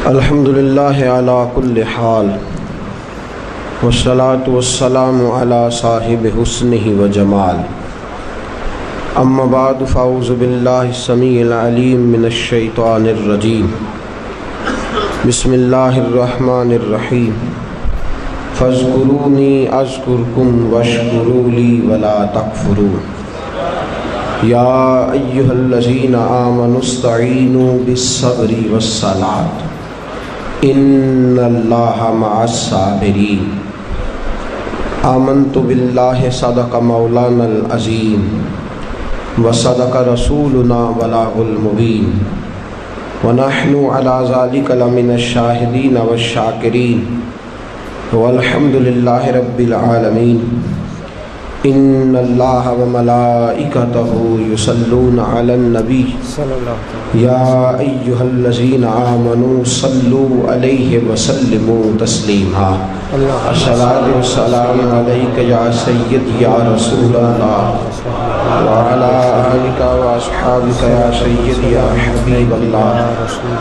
الحمدللہ علی کل حال والصلاة والسلام علی صاحب حسنہ و جمال اما بعد فاعوذ باللہ السمیع العلیم من الشیطان الرجیم بسم اللہ الرحمن الرحیم فاذکرونی اذکرکم واشکروا لی ولا تکفرون یا ایہا الذین آمنوا استعینوا بالصبر والصلاۃ ان اللہ مع الصابرین آمنت باللہ صدق مولانا العظیم وصدق رسولنا بلاغ المبین ونحن علی ذلک لمن الشاہدین والشاکرین والحمد للہ رب العالمین ان اللہ وملائکتہ یصلون علی النبی یا ایہا الذین آمنوا صلوا علیہ وسلموا تسلیما الصلاۃ والسلام علیک یا سید یا رسول اللہ وعلی آلک واصحابک یا سید یا حبیب اللہ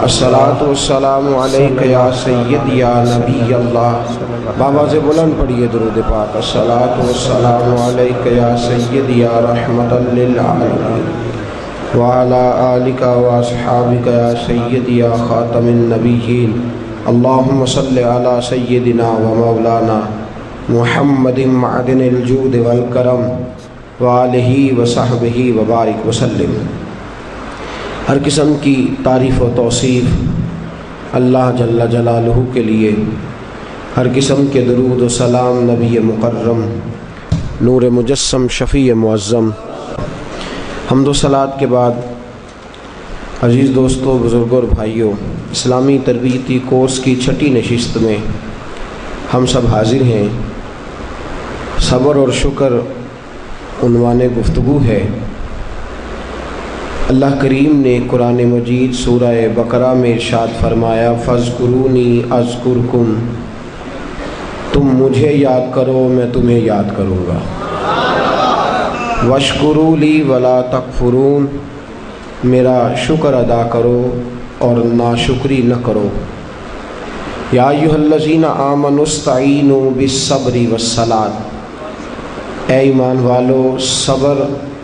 الصلاۃ والسلام علیک یا سید یا نبی اللہ بابا سے بلند پڑھیے درود پاک الصلاۃ والسلام علیک یا سید یا رحمۃ للعالمین وعلی آلک واصحابک یا سید یا خاتم النبیین اللہم صلی علی سیدنا و مولانا محمد معدن الجود والکرم وآلہ وصحبہ وبارک وسلم۔ ہر قسم کی تعریف و توصیف اللہ جل جلالہ کے لیے، ہر قسم کے درود و سلام نبی مکرم نور مجسم شفیع معظم۔ حمد و صلوات کے بعد عزیز دوستوں، بزرگوں اور بھائیوں، اسلامی تربیتی کورس کی چھٹی نشست میں ہم سب حاضر ہیں۔ صبر اور شکر عنوان گفتگو ہے۔ اللہ کریم نے قرآن مجید سورہ بقرہ میں ارشاد فرمایا فاذکرونی اذکرکم، تم مجھے یاد کرو میں تمہیں یاد کروں گا، واشکروا لی ولا تکفرون، میرا شکر ادا کرو اور ناشکری نہ کرو۔ یا ایھا الذین آمنوا استعینوا بالصبر والصلاۃ، اے ایمان والو صبر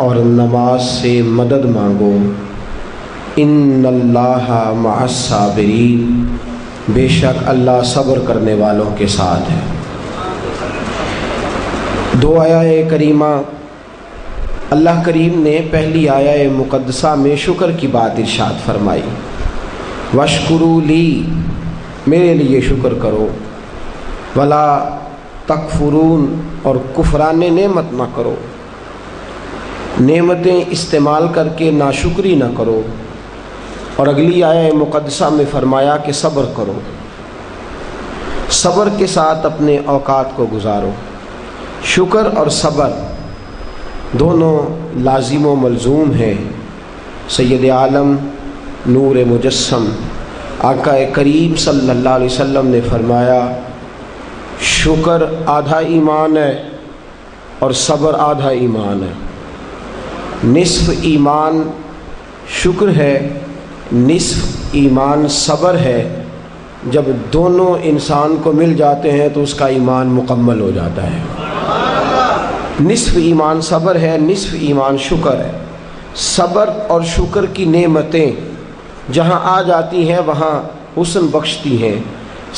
اور نماز سے مدد مانگو۔ ان اللہ مع الصابرین، بے شک اللہ صبر کرنے والوں کے ساتھ ہے۔ دو آیہ کریمہ اللہ کریم نے پہلی آیہ مقدسہ میں شکر کی بات ارشاد فرمائی، واشکروا لی، میرے لیے شکر کرو، ولا تکفرون، اور کفران نعمت نہ کرو، نعمتیں استعمال کر کے ناشکری نہ کرو۔ اور اگلی آیہ مقدسہ میں فرمایا کہ صبر کرو، صبر کے ساتھ اپنے اوقات کو گزارو۔ شکر اور صبر دونوں لازم و ملزوم ہیں۔ سید عالم نور مجسم آقا کریم صلی اللہ علیہ وسلم نے فرمایا شکر آدھا ایمان ہے اور صبر آدھا ایمان ہے۔ نصف ایمان شکر ہے، نصف ایمان صبر ہے۔ جب دونوں انسان کو مل جاتے ہیں تو اس کا ایمان مکمل ہو جاتا ہے۔ نصف ایمان صبر ہے، نصف ایمان شکر ہے۔ صبر اور شکر کی نعمتیں جہاں آ جاتی ہیں وہاں حسن بخشتی ہیں۔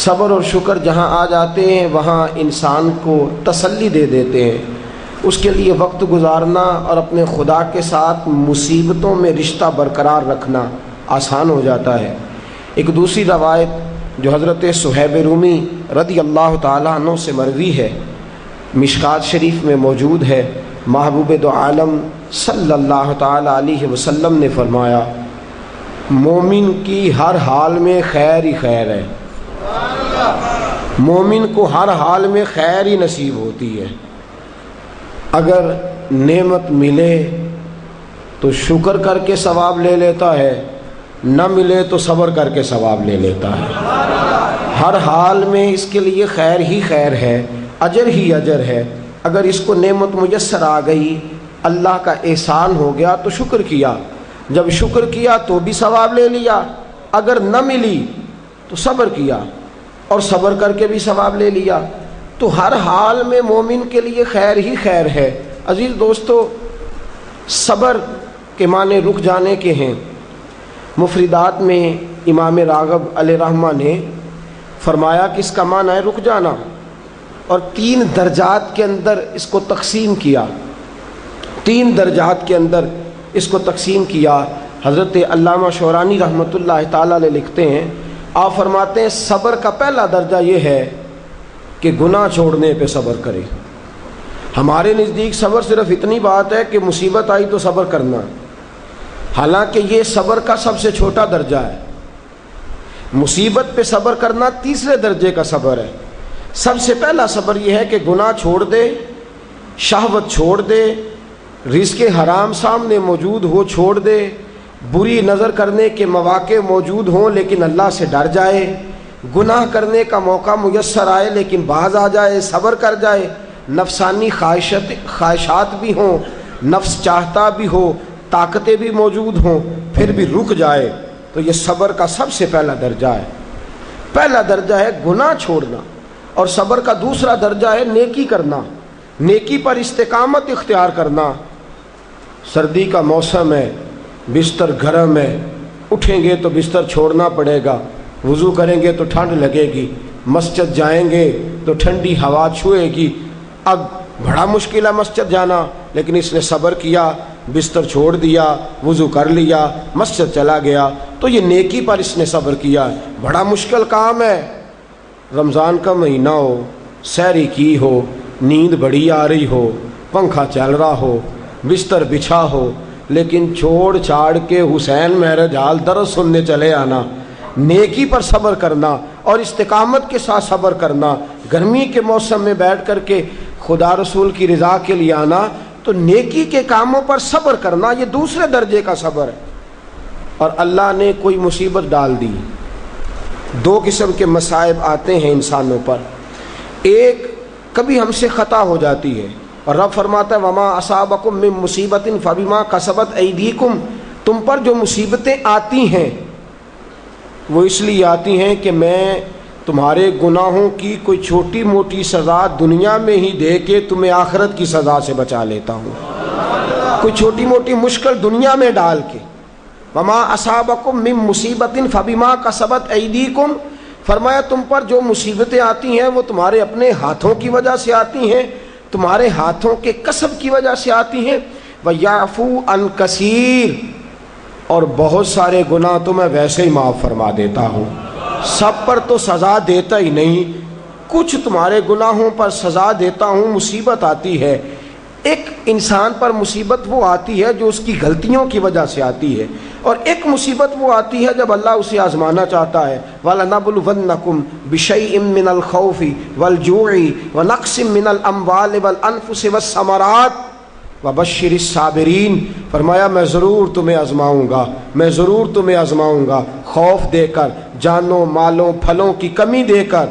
صبر اور شکر جہاں آ جاتے ہیں وہاں انسان کو تسلی دے دیتے ہیں۔ اس کے لیے وقت گزارنا اور اپنے خدا کے ساتھ مصیبتوں میں رشتہ برقرار رکھنا آسان ہو جاتا ہے۔ ایک دوسری روایت جو حضرت صہیب رومی رضی اللہ تعالیٰ عنہ سے مروی ہے، مشکات شریف میں موجود ہے، محبوب دو عالم صلی اللہ تعالیٰ علیہ وسلم نے فرمایا مومن کی ہر حال میں خیر ہی خیر ہے، مومن کو ہر حال میں خیر ہی نصیب ہوتی ہے۔ اگر نعمت ملے تو شکر کر کے ثواب لے لیتا ہے، نہ ملے تو صبر کر کے ثواب لے لیتا ہے۔ ہر حال میں اس کے لیے خیر ہی خیر ہے، اجر ہی اجر ہے۔ اگر اس کو نعمت میسر آ گئی، اللہ کا احسان ہو گیا تو شکر کیا، جب شکر کیا تو بھی ثواب لے لیا، اگر نہ ملی تو صبر کیا اور صبر کر کے بھی ثواب لے لیا، تو ہر حال میں مومن کے لیے خیر ہی خیر ہے۔ عزیز دوستو، صبر کے معنی رک جانے کے ہیں۔ مفردات میں امام راغب علیہ رحمہ نے فرمایا کہ اس کا معنی ہے رک جانا، اور 3 درجات کے اندر اس کو تقسیم کیا، 3 درجات کے اندر اس کو تقسیم کیا۔ حضرت علامہ شورانی رحمۃ اللہ تعالیٰ علیہ لکھتے ہیں، آپ فرماتے ہیں صبر کا پہلا درجہ یہ ہے کہ گناہ چھوڑنے پہ صبر کرے۔ ہمارے نزدیک صبر صرف اتنی بات ہے کہ مصیبت آئی تو صبر کرنا، حالانکہ یہ صبر کا سب سے چھوٹا درجہ ہے۔ مصیبت پہ صبر کرنا تیسرے درجے کا صبر ہے۔ سب سے پہلا صبر یہ ہے کہ گناہ چھوڑ دے، شہوت چھوڑ دے، رزق حرام سامنے موجود ہو چھوڑ دے، بری نظر کرنے کے مواقع موجود ہوں لیکن اللہ سے ڈر جائے، گناہ کرنے کا موقع میسر آئے لیکن باز آ جائے، صبر کر جائے، نفسانی خواہشات بھی ہوں، نفس چاہتا بھی ہو، طاقتیں بھی موجود ہوں، پھر بھی رک جائے، تو یہ صبر کا سب سے پہلا درجہ ہے۔ پہلا درجہ ہے گناہ چھوڑنا، اور صبر کا دوسرا درجہ ہے نیکی کرنا، نیکی پر استقامت اختیار کرنا۔ سردی کا موسم ہے، بستر گرم ہے، اٹھیں گے تو بستر چھوڑنا پڑے گا، وضو کریں گے تو ٹھنڈ لگے گی، مسجد جائیں گے تو ٹھنڈی ہوا چھوئے گی۔ اب بڑا مشکل ہے مسجد جانا، لیکن اس نے صبر کیا، بستر چھوڑ دیا، وضو کر لیا، مسجد چلا گیا، تو یہ نیکی پر اس نے صبر کیا۔ بڑا مشکل کام ہے، رمضان کا مہینہ ہو، سحری کی ہو، نیند بڑی آ رہی ہو، پنکھا چل رہا ہو، بستر بچھا ہو، لیکن چھوڑ چھاڑ کے حسین مہرج حال درس سننے چلے آنا، نیکی پر صبر کرنا اور استقامت کے ساتھ صبر کرنا، گرمی کے موسم میں بیٹھ کر کے خدا رسول کی رضا کے لیے آنا، تو نیکی کے کاموں پر صبر کرنا، یہ دوسرے درجے کا صبر ہے۔ اور اللہ نے کوئی مصیبت ڈال دی، 2 قسم کے مصائب آتے ہیں انسانوں پر۔ ایک، کبھی ہم سے خطا ہو جاتی ہے، اور رب فرماتا ہے وما اصابکم من مصیبت فبما کسبت ایدیکم، تم پر جو مصیبتیں آتی ہیں وہ اس لیے آتی ہیں کہ میں تمہارے گناہوں کی کوئی چھوٹی موٹی سزا دنیا میں ہی دے کے تمہیں آخرت کی سزا سے بچا لیتا ہوں، کوئی چھوٹی موٹی مشکل دنیا میں ڈال کے۔ وما اصابکم من مصیبت فبما کسبت ایدیکم، فرمایا تم پر جو مصیبتیں آتی ہیں وہ تمہارے اپنے ہاتھوں کی وجہ سے آتی ہیں، تمہارے ہاتھوں کے کسب کی وجہ سے آتی ہیں۔ وَيَعْفُو عَنْ كَثِيرٍ، اور بہت سارے گناہ تو میں ویسے ہی معاف فرما دیتا ہوں، سب پر تو سزا دیتا ہی نہیں، کچھ تمہارے گناہوں پر سزا دیتا ہوں۔ مصیبت آتی ہے، ایک انسان پر مصیبت وہ آتی ہے جو اس کی غلطیوں کی وجہ سے آتی ہے، اور ایک مصیبت وہ آتی ہے جب اللہ اسے آزمانا چاہتا ہے۔ وَلَنَبْلُوَنَّكُمْ بِشَيْءٍ مِّنَ الْخَوْفِ وَالْجُوعِ وَنَقْصٍ مِّنَ الْأَمْوَالِ وَالْأَنفُسِ وَالثَّمَرَاتِ وَبَشِّرِ الصَّابِرِينَ، فرمایا میں ضرور تمہیں آزماؤں گا، میں ضرور تمہیں آزماؤں گا، خوف دے کر، جانوں مالوں پھلوں کی کمی دے کر،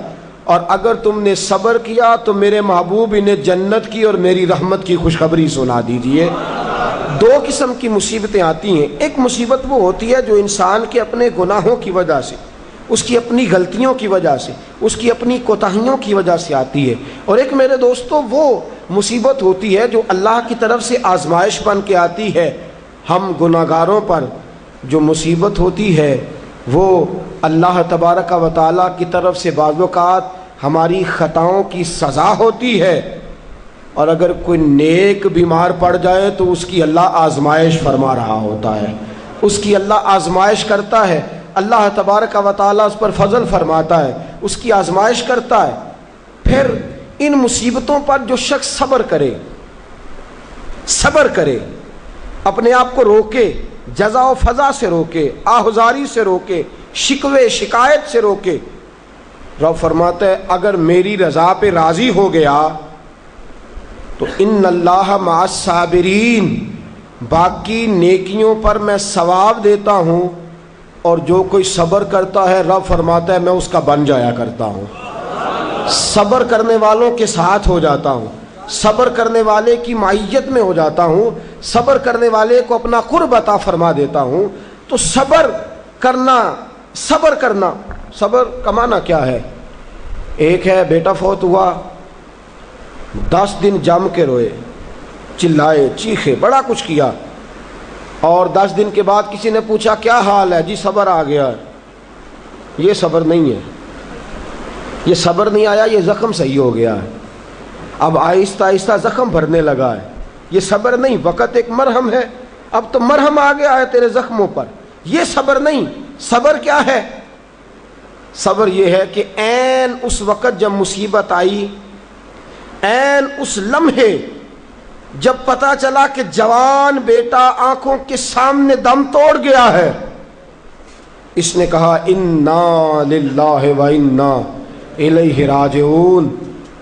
اور اگر تم نے صبر کیا تو میرے محبوب انہیں جنت کی اور میری رحمت کی خوشخبری سنا دیجئے۔ 2 قسم کی مصیبتیں آتی ہیں، ایک مصیبت وہ ہوتی ہے جو انسان کے اپنے گناہوں کی وجہ سے، اس کی اپنی غلطیوں کی وجہ سے، اس کی اپنی کوتاہیوں کی وجہ سے آتی ہے، اور ایک میرے دوستو وہ مصیبت ہوتی ہے جو اللہ کی طرف سے آزمائش بن کے آتی ہے۔ ہم گناہگاروں پر جو مصیبت ہوتی ہے وہ اللہ تبارک و تعالیٰ کی طرف سے بعض اوقات ہماری خطاؤں کی سزا ہوتی ہے، اور اگر کوئی نیک بیمار پڑ جائے تو اس کی اللہ آزمائش فرما رہا ہوتا ہے، اس کی اللہ آزمائش کرتا ہے، اللہ تبارک و تعالیٰ اس پر فضل فرماتا ہے، اس کی آزمائش کرتا ہے۔ پھر ان مصیبتوں پر جو شخص صبر کرے، اپنے آپ کو روکے، جزا و فضا سے روکے، آہذاری سے روکے، شکوے شکایت سے روکے، رب فرماتا ہے اگر میری رضا پہ راضی ہو گیا تو ان اللہ مع الصابرین، باقی نیکیوں پر میں ثواب دیتا ہوں، اور جو کوئی صبر کرتا ہے رب فرماتا ہے میں اس کا بن جایا کرتا ہوں، صبر کرنے والوں کے ساتھ ہو جاتا ہوں، صبر کرنے والے کی معیت میں ہو جاتا ہوں، صبر کرنے والے کو اپنا قرب عطا فرما دیتا ہوں۔ تو صبر کرنا صبر کا معنی کیا ہے؟ ایک ہے بیٹا فوت ہوا، 10 دن جم کے روئے، چلائے چیخے، بڑا کچھ کیا، اور 10 دن کے بعد کسی نے پوچھا کیا حال ہے؟ جی صبر آ گیا ہے۔ یہ صبر نہیں ہے، یہ صبر نہیں آیا، یہ زخم صحیح ہو گیا ہے، اب آہستہ آہستہ زخم بھرنے لگا ہے۔ یہ صبر نہیں، وقت ایک مرہم ہے، اب تو مرہم آ گیا ہے تیرے زخموں پر، یہ صبر نہیں۔ صبر کیا ہے؟ صبر یہ ہے کہ عین اس وقت جب مصیبت آئی، عین اس لمحے جب پتا چلا کہ جوان بیٹا آنکھوں کے سامنے دم توڑ گیا ہے، اس نے کہا انا للہ و انا الیہ راجعون،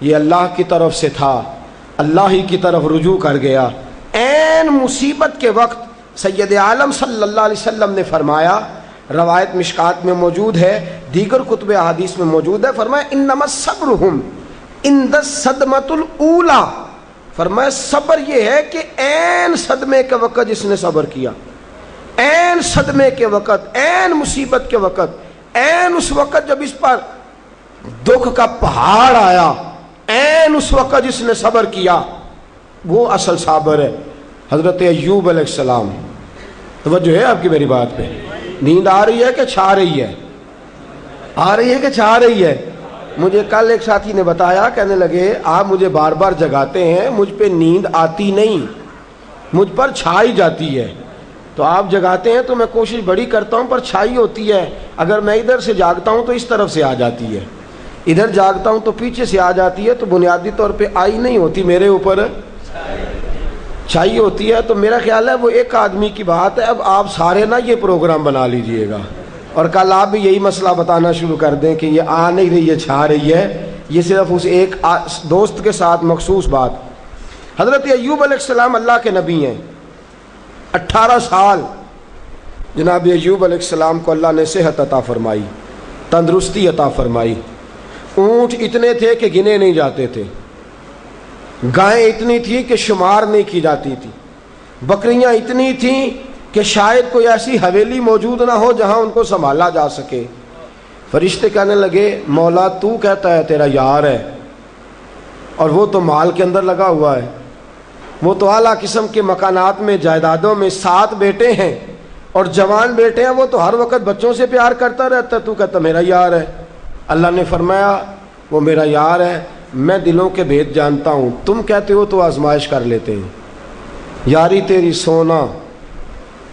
یہ اللہ کی طرف سے تھا، اللہ ہی کی طرف رجوع کر گیا۔ عین مصیبت کے وقت سید عالم صلی اللہ علیہ وسلم نے فرمایا، روایت مشکات میں موجود ہے، دیگر کتب احادیث میں موجود ہے، فرمایا انما صبرہم عند الصدمۃ الاولی، فرمایا صبر یہ ہے کہ عین صدمے کے وقت جس نے صبر کیا، عین صدمے کے وقت، عین مصیبت کے وقت، عین اس وقت جب اس پر دکھ کا پہاڑ آیا، عین اس وقت جس نے صبر کیا، وہ اصل صابر ہے۔ حضرت ایوب علیہ السلام، توجہ ہے آپ کی میری بات پہ؟ نیند آ رہی ہے کہ چھا رہی ہے؟ آ رہی ہے کہ چھا رہی ہے؟ مجھے کل ایک ساتھی نے بتایا، کہنے لگے آپ مجھے بار بار جگاتے ہیں، مجھ پہ نیند آتی نہیں، مجھ پر چھائی جاتی ہے، تو آپ جگاتے ہیں تو میں کوشش بڑی کرتا ہوں پر چھائی ہوتی ہے، اگر میں ادھر سے جاگتا ہوں تو اس طرف سے آ جاتی ہے، ادھر جاگتا ہوں تو پیچھے سے آ جاتی ہے، تو بنیادی طور پہ آئی نہیں ہوتی، میرے اوپر چھائی ہوتی ہے۔ تو میرا خیال ہے وہ ایک آدمی کی بات ہے، اب آپ سارے نا یہ پروگرام بنا لیجئے گا، اور کل آپ بھی یہی مسئلہ بتانا شروع کر دیں کہ یہ آ نہیں رہی ہے، چھا رہی ہے، یہ صرف اس ایک دوست کے ساتھ مخصوص بات۔ حضرت ایوب علیہ السلام اللہ کے نبی ہیں، 18 سال جناب ایوب علیہ السلام کو اللہ نے صحت عطا فرمائی، تندرستی عطا فرمائی، اونٹ اتنے تھے کہ گنے نہیں جاتے تھے، گائیں اتنی تھی کہ شمار نہیں کی جاتی تھی، بکریاں اتنی تھیں کہ شاید کوئی ایسی حویلی موجود نہ ہو جہاں ان کو سنبھالا جا سکے۔ فرشتے کہنے لگے مولا تو کہتا ہے تیرا یار ہے، اور وہ تو مال کے اندر لگا ہوا ہے، وہ تو اعلیٰ قسم کے مکانات میں، جائیدادوں میں، 7 بیٹے ہیں اور جوان بیٹے ہیں، وہ تو ہر وقت بچوں سے پیار کرتا رہتا ہے، تو کہتا میرا یار ہے۔ اللہ نے فرمایا وہ میرا یار ہے، میں دلوں کے بھید جانتا ہوں، تم کہتے ہو تو آزمائش کر لیتے ہیں، یاری تیری سونا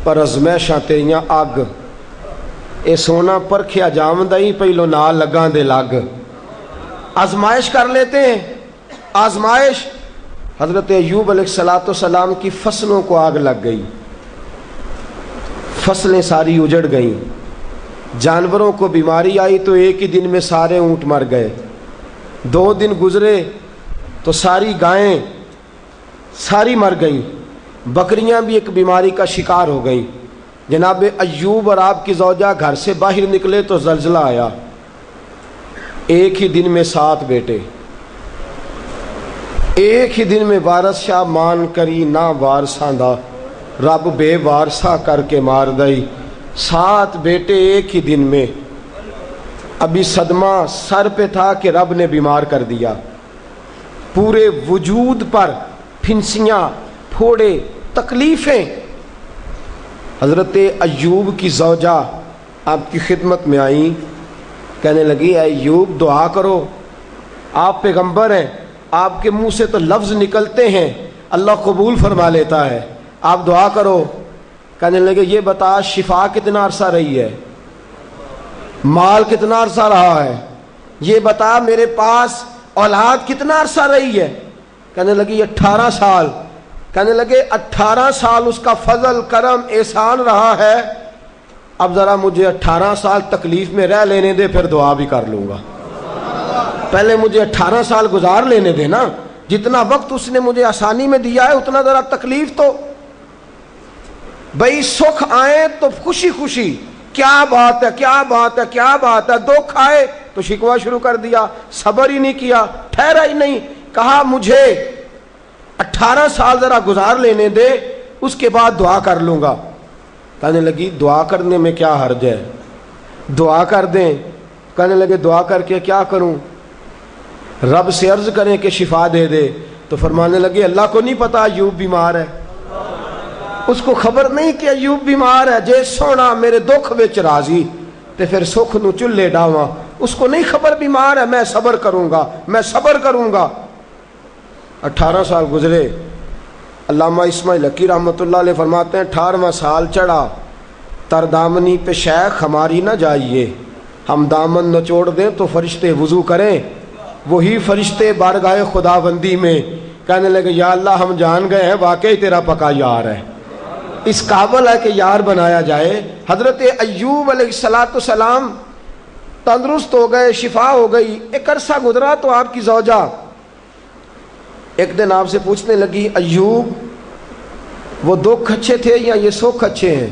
پر ازمائشاں تیریاں اگ، اے سونا پرکھیا جامدائی پہلو نال لگاں دے لگ، آزمائش کر لیتے ہیں۔ آزمائش، حضرت ایوب علیہ السلام کی فصلوں کو آگ لگ گئی، فصلیں ساری اجڑ گئیں، جانوروں کو بیماری آئی تو ایک ہی دن میں سارے اونٹ مر گئے، 2 دن گزرے تو ساری گائیں ساری مر گئیں، بکریاں بھی ایک بیماری کا شکار ہو گئیں۔ جناب ایوب اور آپ کی زوجہ گھر سے باہر نکلے تو زلزلہ آیا، ایک ہی دن میں 7 بیٹے، ایک ہی دن میں وارث شاہ مان کری نہ وارثاں دا، رب بے وارثاں کر کے مار دئی، 7 بیٹے ایک ہی دن میں۔ ابھی صدمہ سر پہ تھا کہ رب نے بیمار کر دیا، پورے وجود پر پھنسیاں، پھوڑے، تکلیفیں۔ حضرت ایوب کی زوجہ آپ کی خدمت میں آئیں، کہنے لگی اے ایوب دعا کرو، آپ پیغمبر ہیں، آپ کے منہ سے تو لفظ نکلتے ہیں اللہ قبول فرما لیتا ہے، آپ دعا کرو۔ کہنے لگے یہ بتا شفا کتنا عرصہ رہی ہے، مال کتنا عرصہ رہا ہے، یہ بتا میرے پاس اولاد کتنا عرصہ رہی ہے۔ کہنے لگی 18 سال۔ کہنے لگے 18 سال اس کا فضل، کرم، احسان رہا ہے، اب ذرا مجھے 18 سال تکلیف میں رہ لینے دے، پھر دعا بھی کر لوں گا، پہلے مجھے 18 سال گزار لینے دے نا، جتنا وقت اس نے مجھے آسانی میں دیا ہے اتنا ذرا تکلیف تو بھئی، سکھ آئے تو خوشی خوشی، کیا بات ہے کیا بات ہے کیا بات ہے، دکھ آئے تو شکوہ شروع کر دیا، صبر ہی نہیں کیا، ٹھہرا ہی نہیں، کہا مجھے 18 سال ذرا گزار لینے دے، اس کے بعد دعا کر لوں گا۔ کہنے لگی دعا کرنے میں کیا حرج ہے، دعا کر دیں، کہنے لگے دعا کر کے کیا کروں؟ رب سے عرض کریں کہ شفا دے دے۔ تو فرمانے لگے اللہ کو نہیں پتا ایوب بیمار ہے، اس کو خبر نہیں کہ ایوب بیمار ہے، جے سونا میرے دکھ وچ راضی تے پھر سکھ نو چلے ڈاواں، اس کو نہیں خبر بیمار ہے، میں صبر کروں گا، میں صبر کروں گا۔ 18 سال گزرے۔ علامہ اسماعیل حقی رحمۃ اللہ علیہ فرماتے ہیں 18واں سال چڑھا، تردامنی پہ شیخ ہماری نہ جائیے، ہم دامن نچوڑ دیں تو فرشتے وضو کریں۔ وہی فرشتے بارگاہ خدا بندی میں کہنے لگے یا اللہ ہم جان گئے ہیں واقعی تیرا پکا یار ہے، اس قابل ہے کہ یار بنایا جائے۔ حضرت ایوب علیہ السلام تندرست ہو گئے، شفا ہو گئی۔ ایک عرصہ گزرا تو آپ کی زوجہ ایک دن آپ سے پوچھنے لگی ایوب وہ دکھ اچھے تھے یا یہ سکھ اچھے ہیں؟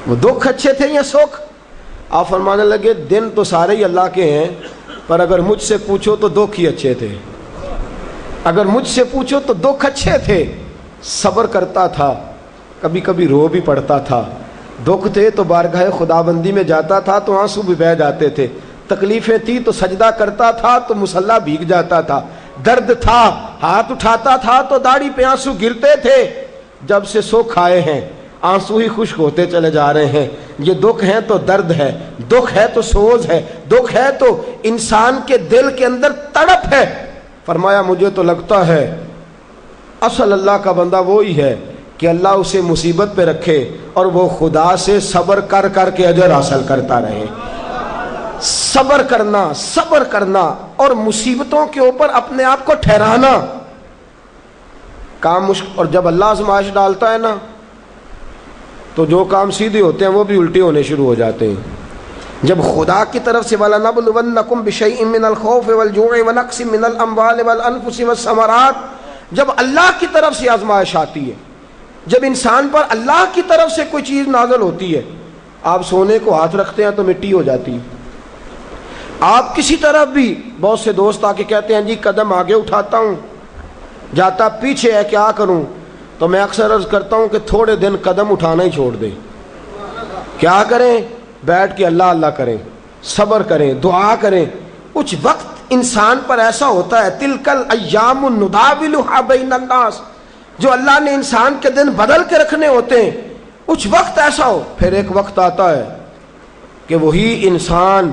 وہ دکھ اچھے تھے یا سکھ؟ آپ فرمانے لگے دن تو سارے ہی اللہ کے ہیں، پر اگر مجھ سے پوچھو تو دکھ ہی اچھے تھے۔ اگر مجھ سے پوچھو تو دکھ اچھے تھے، صبر کرتا تھا، کبھی کبھی رو بھی پڑتا تھا۔ دکھ تھے تو بارگاہ خدا بندی میں جاتا تھا تو آنسو بھی بہہ جاتے تھے، تکلیفیں تھی تو سجدہ کرتا تھا تو مصلی بھیگ جاتا تھا، درد تھا ہاتھ اٹھاتا تھا تو داڑھی پہ آنسو گرتے تھے۔ جب سے سکھ آئے ہیں آنسو ہی خشک ہوتے چلے جا رہے ہیں۔ یہ دکھ ہے تو درد ہے، دکھ ہے تو سوز ہے، دکھ ہے تو انسان کے دل کے اندر تڑپ ہے۔ فرمایا مجھے تو لگتا ہے اصل اللہ کا بندہ وہی ہے کہ اللہ اسے مصیبت پہ رکھے اور وہ خدا سے صبر کر کر کے اجر حاصل کرتا رہے۔ صبر کرنا اور مصیبتوں کے اوپر اپنے آپ کو ٹھہرانا کام مشکل۔ اور جب اللہ آزمائش ڈالتا ہے نا تو جو کام سیدھے ہوتے ہیں وہ بھی الٹے ہونے شروع ہو جاتے ہیں۔ جب خدا کی طرف سے وَلَنَبْلُوَنَّكُمْ بِشَيْءٍ مِّنَ الْخَوْفِ وَالْجُوعِ وَنَقْصٍ مِّنَ الْأَمْوَالِ وَالْأَنفُسِ وَالثَّمَرَاتِ، جب اللہ کی طرف سے آزمائش آتی ہے، جب انسان پر اللہ کی طرف سے کوئی چیز نازل ہوتی ہے، آپ سونے کو ہاتھ رکھتے ہیں تو مٹی ہو جاتی ہے۔ آپ کسی طرف بھی، بہت سے دوست آ کے کہتے ہیں جی قدم آگے اٹھاتا ہوں جاتا پیچھے ہے، کیا کروں؟ تو میں اکثر عرض کرتا ہوں کہ تھوڑے دن قدم اٹھانا ہی چھوڑ دیں۔ کیا کریں؟ بیٹھ کے اللہ اللہ کریں، صبر کریں، دعا کریں۔ کچھ وقت انسان پر ایسا ہوتا ہے تلک الایام نداولها بین الناس، جو اللہ نے انسان کے دن بدل کے رکھنے ہوتے ہیں، کچھ وقت ایسا ہو، پھر ایک وقت آتا ہے کہ وہی انسان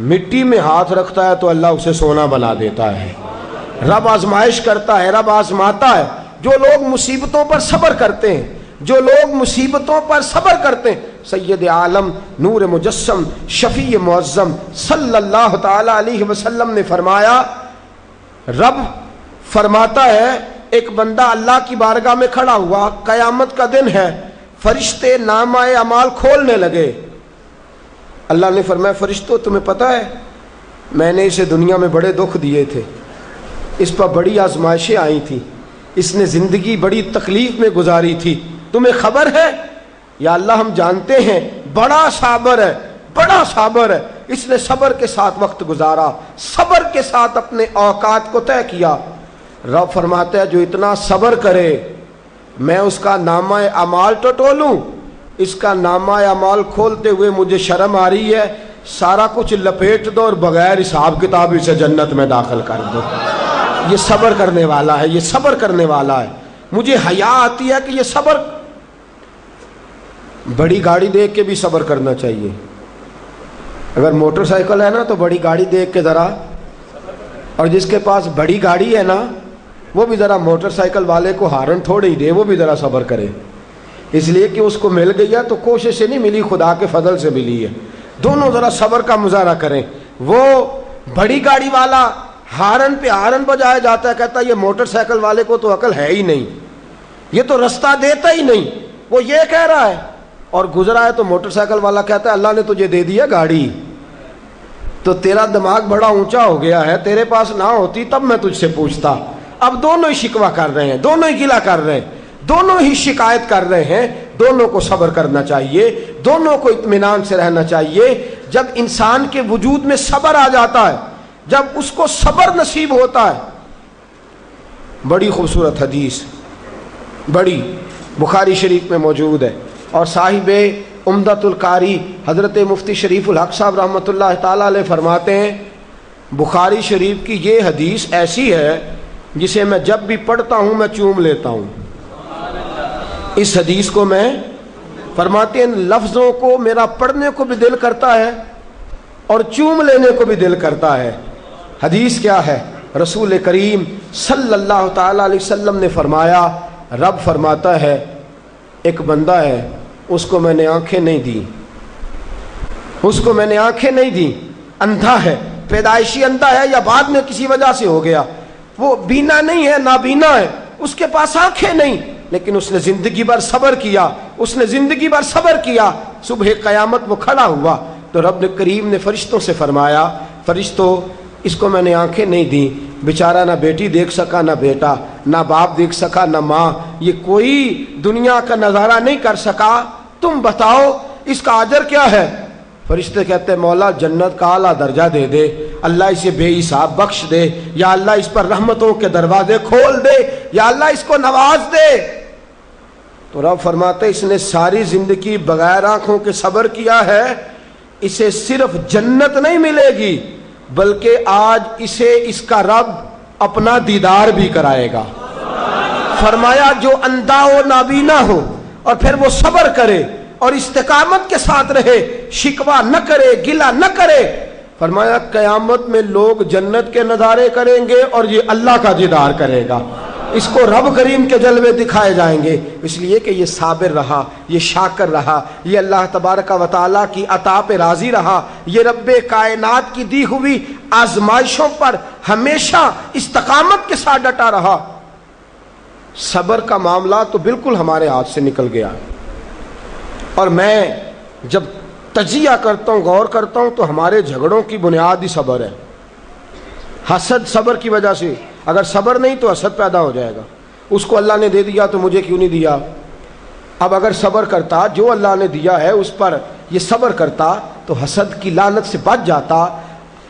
مٹی میں ہاتھ رکھتا ہے تو اللہ اسے سونا بنا دیتا ہے۔ رب آزمائش کرتا ہے، رب آزماتا ہے۔ جو لوگ مصیبتوں پر صبر کرتے ہیں، جو لوگ مصیبتوں پر صبر کرتے ہیں، سید عالم نور مجسم شفیع معظم صلی اللہ تعالی علیہ وسلم نے فرمایا، رب فرماتا ہے ایک بندہ اللہ کی بارگاہ میں کھڑا ہوا، قیامت کا دن ہے، فرشتے نامہ اعمال کھولنے لگے۔ اللہ نے فرمایا فرشتوں تمہیں پتہ ہے میں نے اسے دنیا میں بڑے دکھ دیے تھے، اس پر بڑی آزمائشیں آئی تھیں، اس نے زندگی بڑی تکلیف میں گزاری تھی، تمہیں خبر ہے؟ یا اللہ ہم جانتے ہیں بڑا صابر ہے، بڑا صابر ہے، اس نے صبر کے ساتھ وقت گزارا، صبر کے ساتھ اپنے اوقات کو طے کیا۔ رب فرماتا ہے جو اتنا صبر کرے میں اس کا نامہ اعمال ٹٹولوں، اس کا نامہ اعمال کھولتے ہوئے مجھے شرم آ رہی ہے، سارا کچھ لپیٹ دو اور بغیر حساب کتاب اسے جنت میں داخل کر دو۔ یہ صبر کرنے والا ہے، یہ صبر کرنے والا ہے۔ مجھے حیا آتی ہے کہ یہ صبر، بڑی گاڑی دیکھ کے بھی صبر کرنا چاہیے۔ اگر موٹر سائیکل ہے نا تو بڑی گاڑی دیکھ کے ذرا، اور جس کے پاس بڑی گاڑی ہے نا وہ بھی ذرا موٹر سائیکل والے کو ہارن تھوڑے ہی دے، وہ بھی ذرا صبر کرے، اس لیے کہ اس کو مل گئی ہے تو کوشش سے نہیں ملی، خدا کے فضل سے ملی ہے۔ دونوں ذرا صبر کا مظاہرہ کریں۔ وہ بڑی گاڑی والا ہارن پہ ہارن بجایا جاتا ہے، کہتا ہے یہ موٹر سائیکل والے کو تو عقل ہے ہی نہیں، یہ تو رستہ دیتا ہی نہیں، وہ یہ کہہ رہا ہے، اور گزرا ہے تو موٹر سائیکل والا کہتا ہے اللہ نے تجھے دے دیا گاڑی، تو تیرا دماغ بڑا اونچا ہو گیا ہے، تیرے پاس نہ ہوتی تب میں تجھ سے پوچھتا۔ اب دونوں ہی شکوہ کر رہے ہیں، دونوں ہی گلہ کر رہے ہیں، دونوں ہی شکایت کر رہے ہیں، دونوں کو صبر کرنا چاہیے، دونوں کو اطمینان سے رہنا چاہیے۔ جب انسان کے وجود میں صبر آ جاتا ہے، جب اس کو صبر نصیب ہوتا ہے، بڑی خوبصورت حدیث، بڑی بخاری شریف میں موجود ہے، اور صاحب عمدۃ القاری حضرت مفتی شریف الحق صاحب رحمۃ اللہ تعالیٰ علیہ فرماتے ہیں بخاری شریف کی یہ حدیث ایسی ہے جسے میں جب بھی پڑھتا ہوں میں چوم لیتا ہوں. اس حدیث کو میں فرماتے ہیں لفظوں کو میرا پڑھنے کو بھی دل کرتا ہے اور چوم لینے کو بھی دل کرتا ہے. حدیث کیا ہے؟ رسول کریم صلی اللہ تعالی علیہ وسلم نے فرمایا، رب فرماتا ہے ایک بندہ ہے اس کو میں نے آنکھیں نہیں دی، اس کو میں نے آنکھیں نہیں دی، اندھا ہے، پیدائشی اندھا ہے یا بعد میں کسی وجہ سے ہو گیا، وہ بینا نہیں ہے، نابینا ہے، اس کے پاس آنکھیں نہیں، لیکن اس نے زندگی بھر صبر کیا، اس نے زندگی بھر صبر کیا، صبح قیامت وہ کھڑا ہوا تو رب کریم نے فرشتوں سے فرمایا فرشتوں اس کو میں نے آنکھیں نہیں دی، بیچارہ نہ بیٹی دیکھ سکا نہ بیٹا، نہ باپ دیکھ سکا نہ ماں، یہ کوئی دنیا کا نظارہ نہیں کر سکا، تم بتاؤ اس کا اجر کیا ہے؟ فرشتے کہتے ہیں مولا جنت کا اعلیٰ درجہ دے دے، اللہ اسے بے حساب بخش دے، یا اللہ اس پر رحمتوں کے دروازے کھول دے، یا اللہ اس کو نواز دے. تو رب فرماتے اس نے ساری زندگی بغیر آنکھوں کے صبر کیا ہے، اسے صرف جنت نہیں ملے گی بلکہ آج اسے اس کا رب اپنا دیدار بھی کرائے گا. فرمایا جو اندھا ہو نابینا ہو اور پھر وہ صبر کرے اور استقامت کے ساتھ رہے، شکوہ نہ کرے، گلہ نہ کرے، فرمایا قیامت میں لوگ جنت کے نظارے کریں گے اور یہ اللہ کا دیدار کرے گا، اس کو رب کریم کے جلوے دکھائے جائیں گے، اس لیے کہ یہ صابر رہا، یہ شاکر رہا، یہ اللہ تبارک و تعالیٰ کی عطا پہ راضی رہا، یہ رب کائنات کی دی ہوئی آزمائشوں پر ہمیشہ استقامت کے ساتھ ڈٹا رہا. صبر کا معاملہ تو بالکل ہمارے ہاتھ سے نکل گیا، اور میں جب تجزیہ کرتا ہوں، غور کرتا ہوں تو ہمارے جھگڑوں کی بنیاد ہی صبر ہے. حسد صبر کی وجہ سے، اگر صبر نہیں تو حسد پیدا ہو جائے گا، اس کو اللہ نے دے دیا تو مجھے کیوں نہیں دیا. اب اگر صبر کرتا، جو اللہ نے دیا ہے اس پر یہ صبر کرتا تو حسد کی لعنت سے بچ جاتا.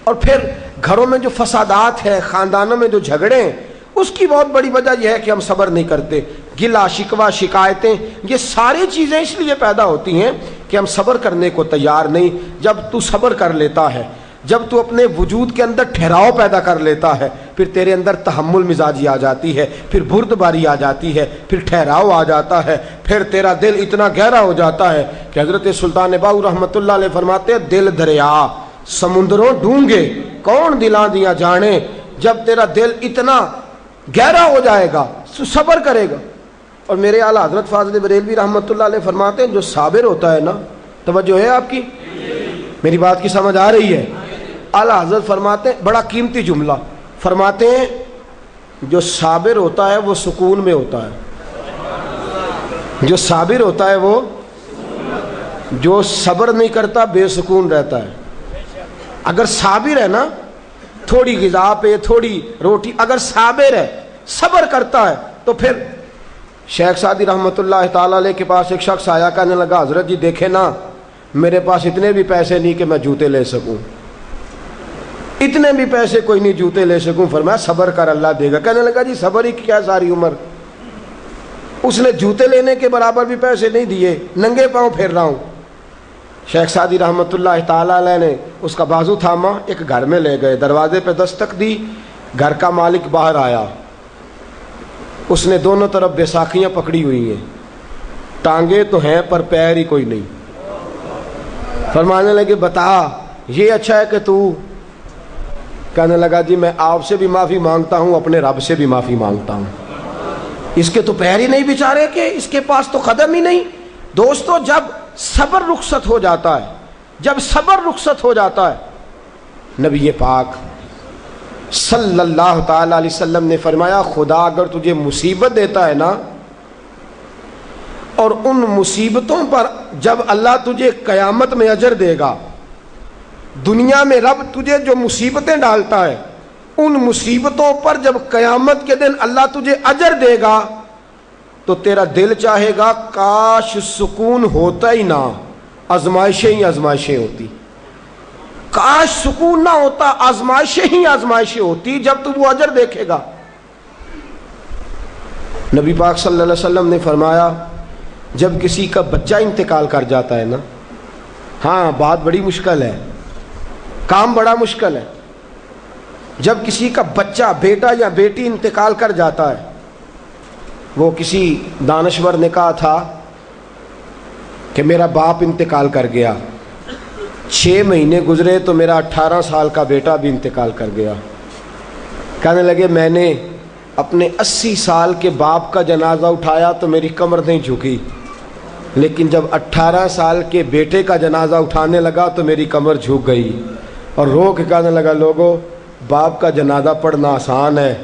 اور پھر گھروں میں جو فسادات ہے، خاندانوں میں جو جھگڑے ہیں، اس کی بہت بڑی وجہ یہ ہے کہ ہم صبر نہیں کرتے. گلہ شکوہ شکایتیں یہ ساری چیزیں اس لیے پیدا ہوتی ہیں کہ ہم صبر کرنے کو تیار نہیں. جب تو صبر کر لیتا ہے، جب تو اپنے وجود کے اندر ٹھہراؤ پیدا کر لیتا ہے، پھر تیرے اندر تحمل مزاجی آ جاتی ہے، پھر بردباری آ جاتی ہے، پھر ٹھہراؤ آ جاتا ہے، پھر تیرا دل اتنا گہرا ہو جاتا ہے کہ حضرت سلطان باؤ رحمۃ اللہ علیہ فرماتے ہیں دل دریا سمندروں ڈونگے کون دلاں دیا جانے. جب تیرا دل اتنا گہرا ہو جائے گا تو صبر کرے گا. اور میرے اعلیٰ حضرت فاضل بریلوی رحمۃ اللہ علیہ فرماتے ہیں جو صابر ہوتا ہے نا، توجہ ہے آپ کی، میری بات کی سمجھ آ رہی ہے؟ اعلیٰ حضرت فرماتے ہیں بڑا قیمتی جملہ، فرماتے ہیں جو صابر ہوتا ہے وہ سکون میں ہوتا ہے، جو صابر ہوتا ہے وہ، جو صبر نہیں کرتا بے سکون رہتا ہے. اگر صابر ہے نا، تھوڑی غذا پہ تھوڑی روٹی، اگر صابر ہے صبر کرتا ہے تو پھر شیخ سعدی رحمۃ اللہ تعالیٰ علیہ کے پاس ایک شخص آیا، کہنے لگا حضرت جی دیکھیں نا میرے پاس اتنے بھی پیسے نہیں کہ میں جوتے لے سکوں، اتنے بھی پیسے کوئی نہیں جوتے لے سکوں. فرمایا صبر کر اللہ دے گا. کہنے لگا جی صبر ہی کیا ساری عمر، اس نے جوتے لینے کے برابر بھی پیسے نہیں دیے، ننگے پاؤں پھر رہا ہوں. شیخ سعدی رحمۃ اللہ تعالیٰ علیہ نے اس کا بازو تھاما، ایک گھر میں لے گئے، دروازے پہ دستک دی، گھر کا مالک باہر آیا، اس نے دونوں طرف بیساکھیاں پکڑی ہوئی ہیں، ٹانگیں تو ہیں پر پیر ہی کوئی نہیں. فرمانے لگے بتا یہ اچھا ہے کہ تو، کہنے لگا جی میں آپ سے بھی معافی مانگتا ہوں، اپنے رب سے بھی معافی مانگتا ہوں، اس کے تو پیر ہی نہیں بیچارے کہ اس کے پاس تو قدم ہی نہیں. دوستو جب صبر رخصت ہو جاتا ہے، جب صبر رخصت ہو جاتا ہے، نبی پاک صلی اللہ تعالی علیہ وسلم نے فرمایا خدا اگر تجھے مصیبت دیتا ہے نا، اور ان مصیبتوں پر جب اللہ تجھے قیامت میں اجر دے گا، دنیا میں رب تجھے جو مصیبتیں ڈالتا ہے ان مصیبتوں پر جب قیامت کے دن اللہ تجھے اجر دے گا تو تیرا دل چاہے گا کاش سکون ہوتا ہی نہ، آزمائشیں ہی آزمائشیں ہوتی، کاش سکون نہ ہوتا، آزمائشیں ہی آزمائشیں ہوتی جب تو وہ اجر دیکھے گا. نبی پاک صلی اللہ علیہ وسلم نے فرمایا جب کسی کا بچہ انتقال کر جاتا ہے نا، ہاں بات بڑی مشکل ہے، کام بڑا مشکل ہے. جب کسی کا بچہ، بیٹا یا بیٹی انتقال کر جاتا ہے، وہ کسی دانشور نے کہا تھا کہ میرا باپ انتقال کر گیا، 6 مہینے گزرے تو میرا 18 سال کا بیٹا بھی انتقال کر گیا. کہنے لگے میں نے اپنے 80 سال کے باپ کا جنازہ اٹھایا تو میری کمر نہیں جھکی، لیکن جب 18 سال کے بیٹے کا جنازہ اٹھانے لگا تو میری کمر جھک گئی. اور رو کے کہنے لگا لوگوں، باپ کا جنازہ پڑھنا آسان ہے،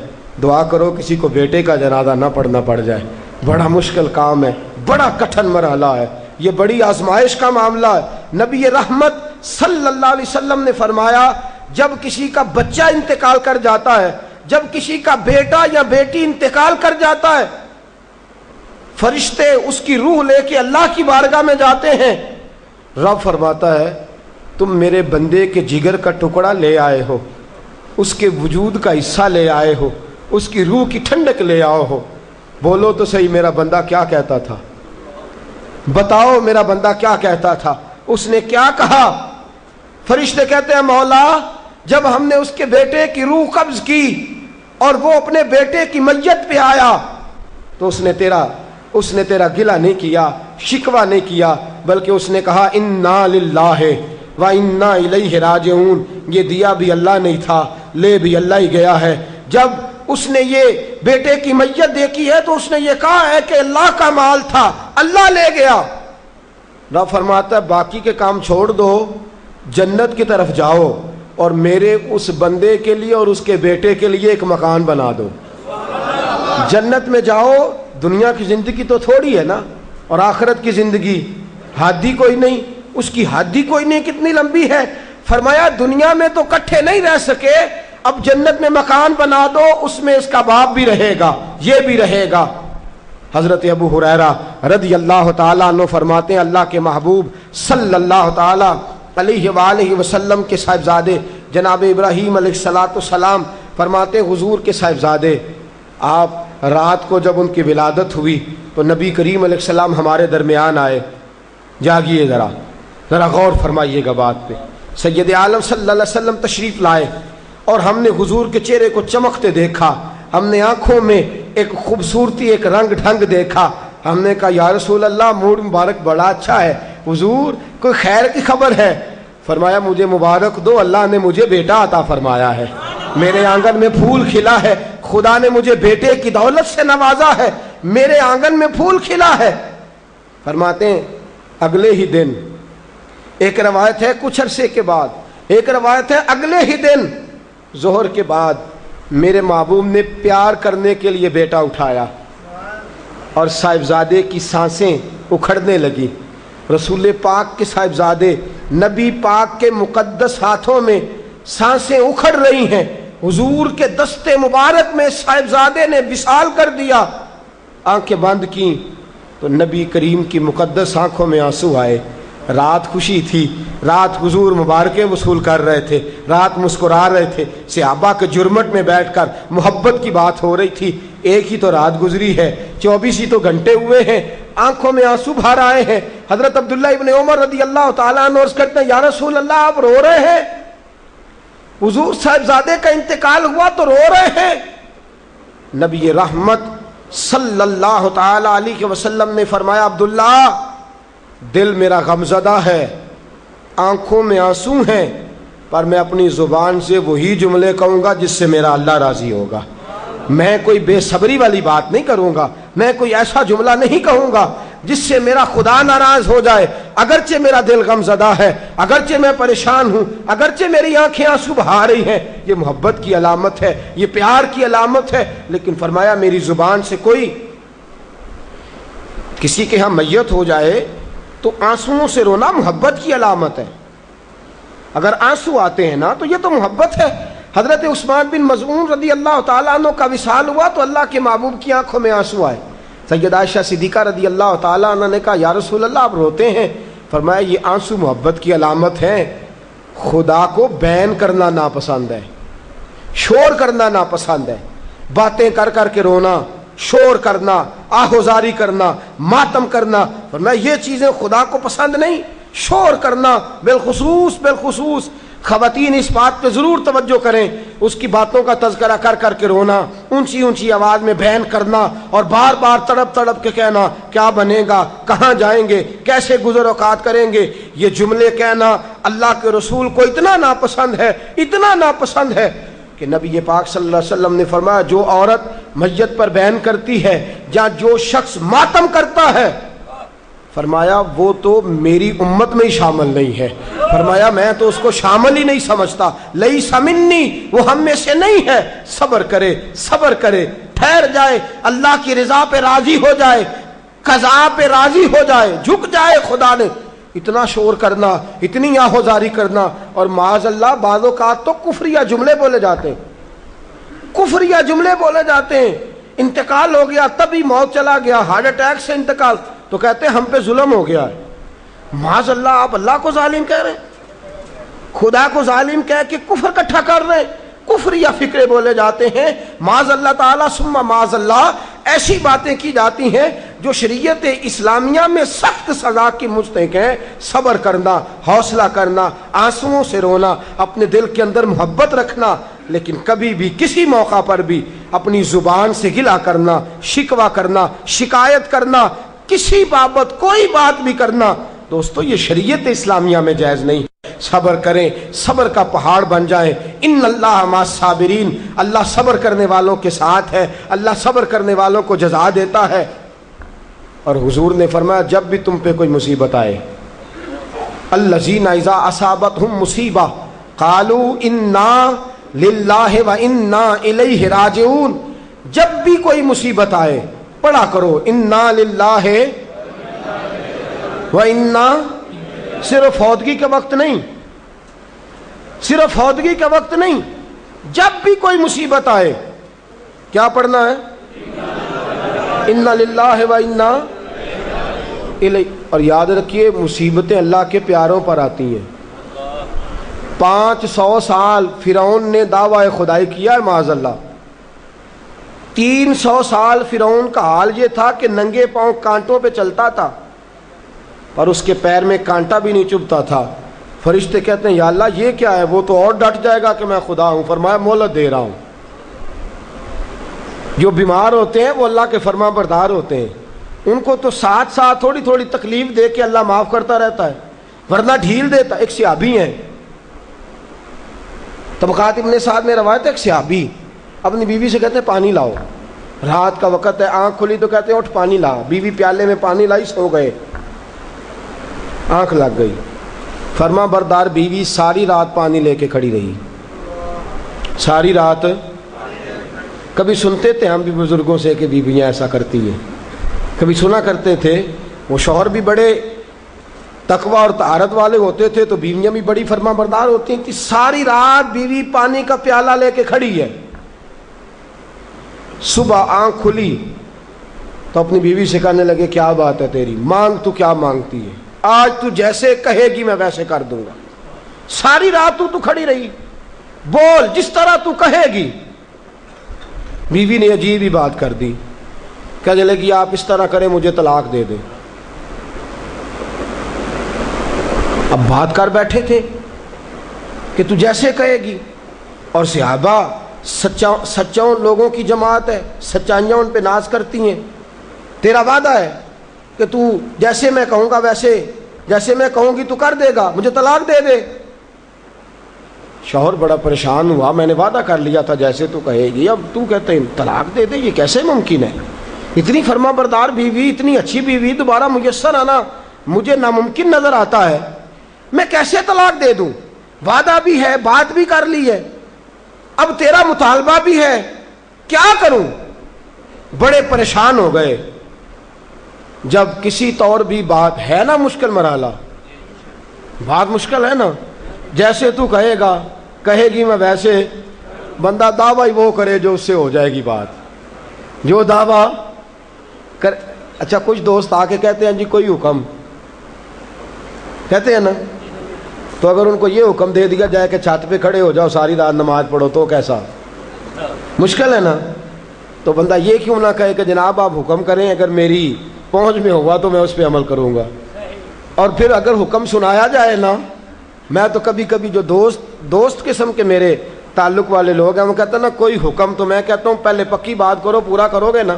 دعا کرو کسی کو بیٹے کا جنازہ نہ پڑھنا پڑ جائے. بڑا مشکل کام ہے، بڑا کٹھن مرحلہ ہے، یہ بڑی آزمائش کا معاملہ ہے. نبی رحمت صلی اللہ علیہ وسلم نے فرمایا جب کسی کا بچہ انتقال کر جاتا ہے، جب کسی کا بیٹا یا بیٹی انتقال کر جاتا ہے، فرشتے اس کی روح لے کے اللہ کی بارگاہ میں جاتے ہیں. رب فرماتا ہے تم میرے بندے کے جگر کا ٹکڑا لے آئے ہو، اس کے وجود کا حصہ لے آئے ہو، اس کی روح کی ٹھنڈک لے آؤ ہو. بولو تو صحیح میرا بندہ کیا کہتا تھا، بتاؤ میرا بندہ کیا کہتا تھا. اس نے کیا کہا؟ فرشتے کہتے ہیں مولا جب ہم نے اس کے بیٹے کی روح قبض کی اور وہ اپنے بیٹے کی میت پہ آیا تو اس نے تیرا گلہ نہیں کیا، شکوہ نہیں کیا، بلکہ اس نے کہا انا للہ و انا الیہ راجعون. یہ دیا بھی اللہ نہیں تھا، لے بھی اللہ ہی گیا ہے. جب اس نے یہ بیٹے کی میت دیکھی ہے تو اس نے یہ کہا ہے کہ اللہ کا مال تھا، اللہ لے گیا. رب فرماتا ہے باقی کے کام چھوڑ دو، جنت کی طرف جاؤ اور میرے اس بندے کے لیے اور اس کے بیٹے کے لیے ایک مکان بنا دو. جنت میں جاؤ، دنیا کی زندگی تو تھوڑی ہے نا، اور آخرت کی زندگی حد ہی کوئی نہیں، اس کی حد ہی کوئی نہیں، کتنی لمبی ہے. فرمایا دنیا میں تو کٹھے نہیں رہ سکے، اب جنت میں مکان بنا دو، اس میں اس کا باپ بھی رہے گا، یہ بھی رہے گا. حضرت ابو ہریرہ رضی اللہ تعالیٰ عنہ فرماتے ہیں اللہ کے محبوب صلی اللہ تعالیٰ علیہ وآلہ وسلم کے صاحبزادے جناب ابراہیم علیہ السلام فرماتے ہیں حضور کے صاحبزادے آپ رات کو جب ان کی ولادت ہوئی تو نبی کریم علیہ السلام ہمارے درمیان آئے. جاگیے ذرا غور فرمائیے گا بات پہ. سید عالم صلی اللہ علیہ وسلم تشریف لائے اور ہم نے حضور کے چہرے کو چمکتے دیکھا، ہم نے آنکھوں میں ایک خوبصورتی، ایک رنگ ڈھنگ دیکھا. ہم نے کہا یا رسول اللہ موڈ مبارک بڑا اچھا ہے، حضور کوئی خیر کی خبر ہے؟ فرمایا مجھے مبارک دو، اللہ نے مجھے بیٹا عطا فرمایا ہے، میرے آنگن میں پھول کھلا ہے، خدا نے مجھے بیٹے کی دولت سے نوازا ہے، میرے آنگن میں پھول کھلا ہے. فرماتے ہیں اگلے ہی دن، ایک روایت ہے کچھ عرصے کے بعد، ایک روایت ہے اگلے ہی دن ظہر کے بعد میرے محبوب نے پیار کرنے کے لیے بیٹا اٹھایا اور صاحبزادے کی سانسیں اکھڑنے لگی. رسول پاک کے صاحبزادے نبی پاک کے مقدس ہاتھوں میں سانسیں اکھڑ رہی ہیں. حضور کے دستے مبارک میں صاحبزادے نے وصال کر دیا. آنکھیں بند کی تو نبی کریم کی مقدس آنکھوں میں آنسو آئے. رات خوشی تھی، رات حضور مبارکیں وصول کر رہے تھے، رات مسکرا رہے تھے، صحابہ کے جرمٹ میں بیٹھ کر محبت کی بات ہو رہی تھی. ایک ہی تو رات گزری ہے، 24 ہی تو گھنٹے ہوئے ہیں، آنکھوں میں آنسو بھر آئے ہیں. حضرت عبداللہ ابن عمر رضی اللہ تعالیٰ عنہ عرض کرتے ہیں یا رسول اللہ آپ رو رہے ہیں؟ حضور صاحبزادے کا انتقال ہوا تو رو رہے ہیں؟ نبی رحمت صلی اللہ تعالیٰ علیہ وسلم نے فرمایا عبداللہ دل میرا غمزدہ ہے، آنکھوں میں آنسو ہیں، پر میں اپنی زبان سے وہی جملے کہوں گا جس سے میرا اللہ راضی ہوگا. میں کوئی بے صبری والی بات نہیں کروں گا، میں کوئی ایسا جملہ نہیں کہوں گا جس سے میرا خدا ناراض ہو جائے. اگرچہ میرا دل غمزدہ ہے، اگرچہ میں پریشان ہوں، اگرچہ میری آنکھیں آنسو بہا رہی ہیں، یہ محبت کی علامت ہے، یہ پیار کی علامت ہے. لیکن فرمایا میری زبان سے کوئی کسی کے ہاں میت ہو جائے تو آنسوؤں سے رونا محبت کی علامت ہے. اگر آنسو آتے ہیں نا تو یہ تو محبت ہے. حضرت عثمان بن مظعون رضی اللہ تعالیٰ عنہ کا وصال ہوا تو اللہ کے محبوب کی آنکھوں میں آنسو آئے. سیدہ عائشہ صدیقہ رضی اللہ تعالیٰ عنہ نے کہا یا رسول اللہ آپ روتے ہیں؟ فرمایا یہ آنسو محبت کی علامت ہے. خدا کو بین کرنا ناپسند ہے، شور کرنا ناپسند ہے، باتیں کر کر کے رونا، شور کرنا، آہوزاری کرنا، ماتم کرنا، فرمایا یہ چیزیں خدا کو پسند نہیں. شور کرنا، بالخصوص خواتین اس بات پہ ضرور توجہ کریں، اس کی باتوں کا تذکرہ کر کر کے رونا، اونچی آواز میں بیان کرنا اور بار بار تڑپ کے کہنا کیا بنے گا، کہاں جائیں گے، کیسے گزر اوقات کریں گے. یہ جملے کہنا اللہ کے رسول کو اتنا ناپسند ہے کہ نبی پاک صلی اللہ علیہ وسلم نے فرمایا جو عورت میت پر بیان کرتی ہے یا جو شخص ماتم کرتا ہے، فرمایا وہ تو میری امت میں ہی شامل نہیں ہے. فرمایا میں تو اس کو شامل ہی نہیں سمجھتا. لیس منی، وہ ہم میں سے نہیں ہے. صبر کرے، ٹھہر جائے، اللہ کی رضا پہ راضی ہو جائے، قضا پہ راضی ہو جائے، جھک جائے خدا نے. اتنا شور کرنا، اتنی آہوزاری کرنا، اور معاذ اللہ بعض اوقات تو کفریہ جملے بولے جاتے ہیں. انتقال ہو گیا، تبھی موت چلا گیا، ہارٹ اٹیک سے انتقال، تو کہتے ہیں ہم پہ ظلم ہو گیا ہے. معاذ اللہ، آپ اللہ کو ظالم کہہ رہے ہیں، خدا کو ظالم کہہ کے کفر اکٹھا کر رہے ہیں. کفریہ فکرے بولے جاتے ہیں. معاذ اللہ تعالیٰ ثم معاذ اللہ، ایسی باتیں کی جاتی ہیں جو شریعت اسلامیہ میں سخت سزا کی مستحق ہیں. صبر کرنا، حوصلہ کرنا، آنسوؤں سے رونا، اپنے دل کے اندر محبت رکھنا، لیکن کبھی بھی کسی موقع پر بھی اپنی زبان سے گلہ کرنا، شکوہ کرنا، شکایت کرنا، کسی بابت کوئی بات بھی کرنا، دوستو یہ شریعت اسلامیہ میں جائز نہیں. صبر کریں، صبر کا پہاڑ بن جائیں. ان اللہ مع الصابرین، اللہ صبر کرنے والوں کے ساتھ ہے، اللہ صبر کرنے والوں کو جزا دیتا ہے. اور حضور نے فرمایا جب بھی تم پہ کوئی مصیبت آئے، الذین اذا اصابتہم مصیبہ قالوا انا للہ و انا الیہ راجعون. جب بھی کوئی مصیبت آئے پڑھا کرو انا للہ و انا، صرف فوتگی کے وقت نہیں، جب بھی کوئی مصیبت آئے کیا پڑھنا ہے؟ انا للہ و انا الیہ. اور یاد رکھیے مصیبتیں اللہ کے پیاروں پر آتی ہیں. 500 سال فرعون نے دعویٰ خدائی کیا ہے معاذ اللہ. 300 سال فرعون کا حال یہ تھا کہ ننگے پاؤں کانٹوں پہ چلتا تھا، پر اس کے پیر میں کانٹا بھی نہیں چبھتا تھا. فرشتے کہتے ہیں یا اللہ یہ کیا ہے؟ وہ تو اور ڈٹ جائے گا کہ میں خدا ہوں. فرمایا مہلت دے رہا ہوں. جو بیمار ہوتے ہیں وہ اللہ کے فرما بردار ہوتے ہیں، ان کو تو ساتھ تھوڑی تکلیف دے کے اللہ معاف کرتا رہتا ہے، ورنہ ڈھیل دیتا. ایک صحابی ہیں، طبقات ابن سعد میں روایت ہے، ایک صحابی اپنی بیوی سے کہتے ہیں پانی لاؤ. رات کا وقت ہے، آنکھ کھلی تو کہتے ہیں اٹھ پانی لا. بیوی پیالے میں پانی لائی، سو گئے، آنکھ لگ گئی. فرما بردار بیوی ساری رات پانی لے کے کھڑی رہی، ساری رات. کبھی سنتے تھے ہم بھی بزرگوں سے کہ بیویاں ایسا کرتی ہیں، کبھی سنا کرتے تھے. وہ شوہر بھی بڑے تقوی اور طہارت والے ہوتے تھے تو بیویاں بھی بڑی فرما بردار ہوتی ہیں. کہ ساری رات بیوی پانی کا پیالہ لے کے کھڑی ہے. صبح آنکھ کھلی تو اپنی بیوی سے کہنے لگے کیا بات ہے تیری، مانگ تو کیا مانگتی ہے، آج تو جیسے کہے گی میں ویسے کر دوں گا. ساری رات تو کھڑی رہی، بول جس طرح تو کہے گی. بیوی نے عجیب ہی بات کر دی، کہنے لگی آپ اس طرح کریں مجھے طلاق دے دیں. اب بات کر بیٹھے تھے کہ تو جیسے کہے گی. اور صحابہ سچاؤں لوگوں کی جماعت ہے، سچائیاں ان پہ ناز کرتی ہیں. تیرا وعدہ ہے کہ تو جیسے میں کہوں گا ویسے، جیسے میں کہوں گی تو کر دے گا، مجھے طلاق دے دے. شوہر بڑا پریشان ہوا، میں نے وعدہ کر لیا تھا جیسے تو کہے گی، اب تو کہتے ہیں طلاق دے دے، یہ کیسے ممکن ہے؟ اتنی فرما بردار بیوی، اتنی اچھی بیوی دوبارہ میسر آنا مجھے ناممکن نظر آتا ہے. میں کیسے طلاق دے دوں؟ وعدہ بھی ہے، بات بھی کر لی ہے، اب تیرا مطالبہ بھی ہے، کیا کروں؟ بڑے پریشان ہو گئے. جب کسی طور بھی بات ہے نا مشکل مرحلہ، بات مشکل ہے نا، جیسے تو کہے گا، کہے گی میں ویسے، بندہ دعویٰ ہی وہ کرے جو اس سے ہو جائے گی بات، جو دعویٰ کر. اچھا کچھ دوست آ کے کہتے ہیں جی کوئی حکم، کہتے ہیں نا، تو اگر ان کو یہ حکم دے دیا جائے کہ چھت پہ کھڑے ہو جاؤ ساری رات نماز پڑھو تو کیسا؟ مشکل ہے نا. تو بندہ یہ کیوں نہ کہے کہ جناب آپ حکم کریں، اگر میری پہنچ میں ہوا تو میں اس پہ عمل کروں گا۔ اور پھر اگر حکم سنایا جائے نا، میں تو کبھی کبھی جو دوست قسم کے میرے تعلق والے لوگ ہیں وہ کہتے ہیں نا کوئی حکم، تو میں کہتا ہوں پہلے پکی بات کرو، پورا کرو گے نا؟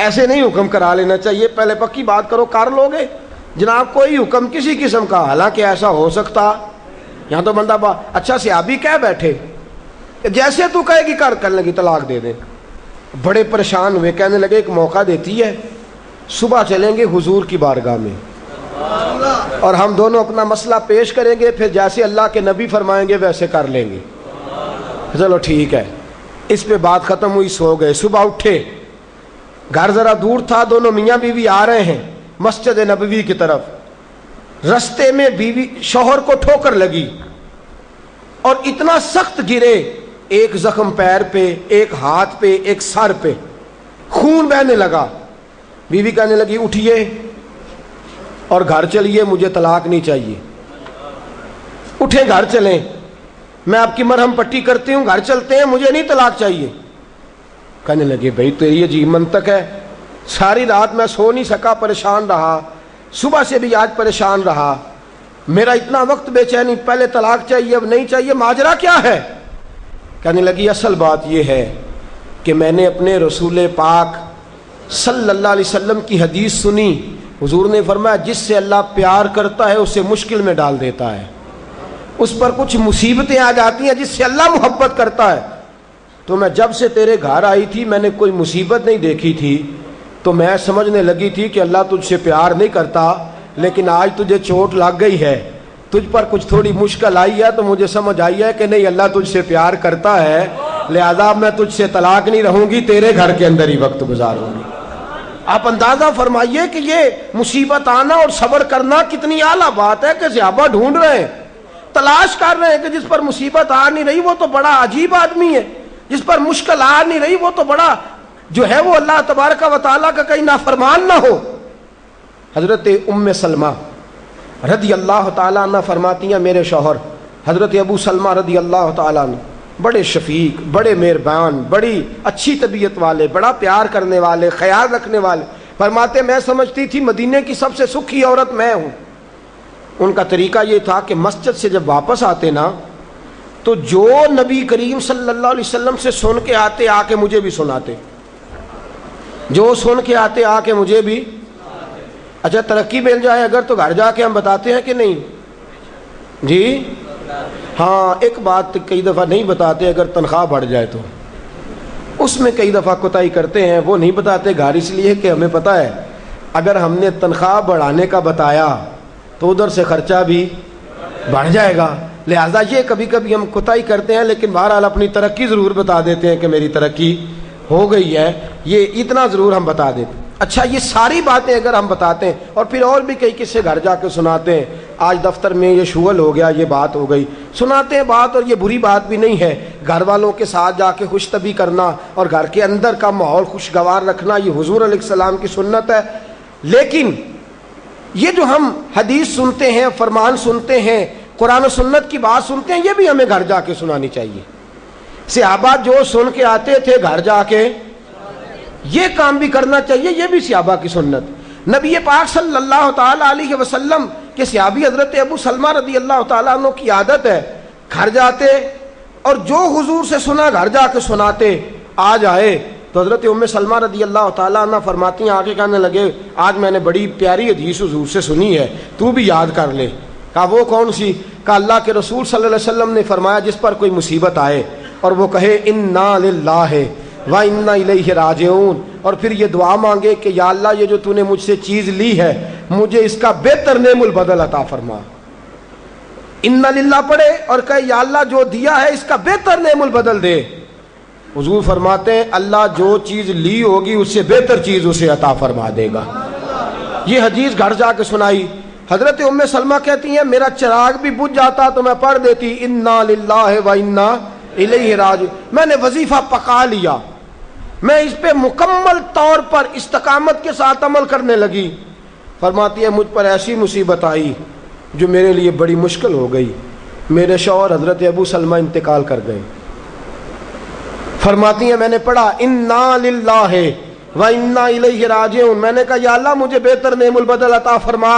ایسے نہیں حکم کرا لینا چاہیے، پہلے پکی بات کرو، کر لو گے جناب کوئی حکم کسی قسم کا، حالانکہ ایسا ہو سکتا۔ یہاں تو بندہ اچھا صحابی کہہ بیٹھے جیسے تو کہے گی کر لگی طلاق دے دیں، بڑے پریشان ہوئے، کہنے لگے ایک موقع دیتی ہے، صبح چلیں گے حضور کی بارگاہ میں اور ہم دونوں اپنا مسئلہ پیش کریں گے، پھر جیسے اللہ کے نبی فرمائیں گے ویسے کر لیں گے۔ چلو ٹھیک ہے، اس پہ بات ختم ہوئی، سو گئے۔ صبح اٹھے، گھر ذرا دور تھا، دونوں میاں بیوی آ رہے ہیں مسجد نبوی کی طرف، رستے میں بیوی شوہر کو ٹھوکر لگی اور اتنا سخت گرے، ایک زخم پیر پہ، ایک ہاتھ پہ، ایک سر پہ، خون بہنے لگا۔ بیوی کہنے لگی اٹھیے اور گھر چلیے، مجھے طلاق نہیں چاہیے۔ اٹھے، گھر چلیں، میں آپ کی مرہم پٹی کرتی ہوں، گھر چلتے ہیں، مجھے نہیں طلاق چاہیے۔ کہنے لگے بھائی تیری عجیب منطق ہے، ساری رات میں سو نہیں سکا، پریشان رہا، صبح سے بھی آج پریشان رہا، میرا اتنا وقت بے چینی، پہلے طلاق چاہیے اب نہیں چاہیے، ماجرا کیا ہے؟ کہنے لگی اصل بات یہ ہے کہ میں نے اپنے رسول پاک صلی اللہ علیہ وسلم کی حدیث سنی، حضور نے فرمایا جس سے اللہ پیار کرتا ہے اسے مشکل میں ڈال دیتا ہے، اس پر کچھ مصیبتیں آ جاتی ہیں جس سے اللہ محبت کرتا ہے۔ تو میں جب سے تیرے گھر آئی تھی میں نے کوئی مصیبت نہیں دیکھی تھی، تو میں سمجھنے لگی تھی کہ اللہ تجھ سے پیار نہیں کرتا، لیکن آج تجھے چوٹ لگ گئی ہے، تجھ پر کچھ تھوڑی مشکل آئی ہے، تو مجھے سمجھ آئی ہے کہ نہیں اللہ تجھ سے پیار کرتا ہے، لہذا میں تجھ سے طلاق نہیں رہوں گی، تیرے گھر کے اندر ہی وقت گزاروں گی۔ آپ اندازہ فرمائیے کہ یہ مصیبت آنا اور صبر کرنا کتنی اعلیٰ بات ہے کہ صحابہ ڈھونڈ رہے ہیں، تلاش کر رہے ہیں کہ جس پر مصیبت آ نہیں رہی وہ تو بڑا عجیب آدمی ہے، جس پر مشکل آ نہیں رہی وہ تو بڑا جو ہے وہ اللہ تبارک و تعالیٰ کا کہیں نافرمان نہ ہو۔ حضرت ام سلمہ رضی اللہ تعالیٰ عنہ فرماتی ہیں میرے شوہر حضرت ابو سلمہ رضی اللہ تعالیٰ عنہ بڑے شفیق، بڑے مہربان، بڑی اچھی طبیعت والے، بڑا پیار کرنے والے، خیال رکھنے والے، فرماتے میں سمجھتی تھی مدینے کی سب سے سکھی عورت میں ہوں۔ ان کا طریقہ یہ تھا کہ مسجد سے جب واپس آتے نا تو جو نبی کریم صلی اللہ علیہ وسلم سے سن کے آتے آ کے مجھے بھی سناتے، جو سن کے آتے آ کے مجھے بھی۔ اچھا ترقی مل جائے اگر تو گھر جا کے ہم بتاتے ہیں کہ نہیں جی؟ ہاں ایک بات کئی دفعہ نہیں بتاتے، اگر تنخواہ بڑھ جائے تو اس میں کئی دفعہ کوتاہی کرتے ہیں، وہ نہیں بتاتے گھر اس لیے کہ ہمیں پتہ ہے اگر ہم نے تنخواہ بڑھانے کا بتایا تو ادھر سے خرچہ بھی بڑھ جائے گا، لہذا یہ کبھی کبھی ہم کوتاہی کرتے ہیں، لیکن بہرحال اپنی ترقی ضرور بتا دیتے ہیں کہ میری ترقی ہو گئی ہے، یہ اتنا ضرور ہم بتا دیتے ہیں۔ اچھا یہ ساری باتیں اگر ہم بتاتے ہیں اور پھر اور بھی کئی قصے گھر جا کے سناتے ہیں، آج دفتر میں یہ شغل ہو گیا، یہ بات ہو گئی، سناتے ہیں بات، اور یہ بری بات بھی نہیں ہے، گھر والوں کے ساتھ جا کے خوش طبی کرنا اور گھر کے اندر کا ماحول خوشگوار رکھنا یہ حضور علیہ السلام کی سنت ہے۔ لیکن یہ جو ہم حدیث سنتے ہیں، فرمان سنتے ہیں، قرآن و سنت کی بات سنتے ہیں، یہ بھی ہمیں گھر جا کے سنانی چاہیے۔ صحابہ جو سن کے آتے تھے گھر جا کے یہ کام بھی کرنا چاہیے، یہ بھی صحابہ کی سنت۔ نبی پاک صلی اللہ تعالی علیہ وسلم کے صحابی حضرت ابو سلمہ رضی اللہ تعالیٰ عنہ کی عادت ہے گھر جاتے اور جو حضور سے سنا گھر جا کے سناتے، آج آئے تو حضرت ام سلمہ رضی اللہ تعالیٰ عنہ فرماتی ہیں، آگے کہنے لگے آج میں نے بڑی پیاری حدیث حضور سے سنی ہے، تو بھی یاد کر لے۔ کہا وہ کون سی؟ کہا اللہ کے رسول صلی اللہ علیہ وسلم نے فرمایا جس پر کوئی مصیبت آئے اور وہ کہے انا للہ وَإِنَّا إِلَيْهِ رَاجِعُونَ، اور پھر یہ دعا مانگے کہ یا اللہ یہ جو تو نے مجھ سے چیز لی ہے مجھے اس کا بہتر نعم البدل عطا فرما۔ اِنَّا لِلَّہ پڑھے اور کہے یا اللہ جو دیا ہے اس کا بہتر نعم البدل دے۔ حضور فرماتے ہیں اللہ جو چیز لی ہوگی اس سے بہتر چیز اسے عطا فرما دے گا۔ یہ حدیث گھر جا کے سنائی۔ حضرت ام سلمہ کہتی ہیں میرا چراغ بھی بجھ جاتا تو میں پڑھ دیتی اِنَّا لِلَّهِ وَإِنَّا إِلَيْهِ رَاجِعُونَ۔ میں نے وظیفہ پکا لیا، میں اس پہ مکمل طور پر استقامت کے ساتھ عمل کرنے لگی۔ فرماتی ہے مجھ پر ایسی مصیبت آئی جو میرے لیے بڑی مشکل ہو گئی، میرے شوہر حضرت ابو سلمہ انتقال کر گئے۔ فرماتی ہیں میں نے پڑھا انا للہ و انا الیہ راجعون، میں نے کہا یا اللہ مجھے بہتر نعم البدل عطا فرما۔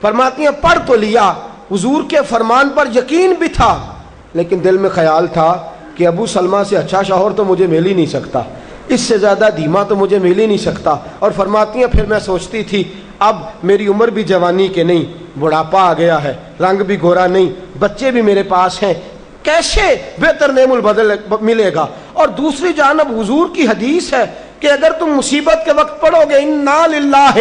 فرماتی ہیں پڑھ تو لیا، حضور کے فرمان پر یقین بھی تھا، لیکن دل میں خیال تھا کہ ابو سلمہ سے اچھا شوہر تو مجھے مل ہی نہیں سکتا، اس سے زیادہ دھیما تو مجھے مل ہی نہیں سکتا۔ اور فرماتی ہیں پھر میں سوچتی تھی اب میری عمر بھی جوانی کے نہیں، بڑھاپا آ گیا ہے، رنگ بھی گورا نہیں، بچے بھی میرے پاس ہیں، کیسے بہتر نعم البدل ملے گا؟ اور دوسری جانب حضور کی حدیث ہے کہ اگر تم مصیبت کے وقت پڑھو گے انا للہ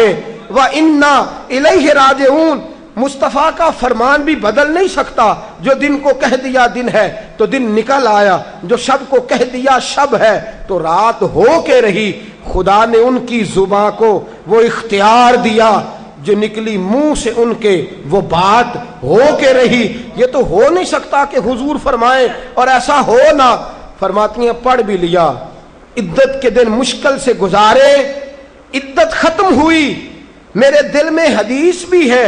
و انا الیہ راجعون، مصطفیٰ کا فرمان بھی بدل نہیں سکتا۔ جو دن کو کہہ دیا دن ہے تو دن نکل آیا، جو شب کو کہہ دیا شب ہے تو رات ہو کے رہی۔ خدا نے ان کی زباں کو وہ اختیار دیا، جو نکلی منہ سے ان کے وہ بات ہو کے رہی۔ یہ تو ہو نہیں سکتا کہ حضور فرمائے اور ایسا ہو نہ۔ فرماتی ہیں پڑھ بھی لیا، عدت کے دن مشکل سے گزارے، عدت ختم ہوئی، میرے دل میں حدیث بھی ہے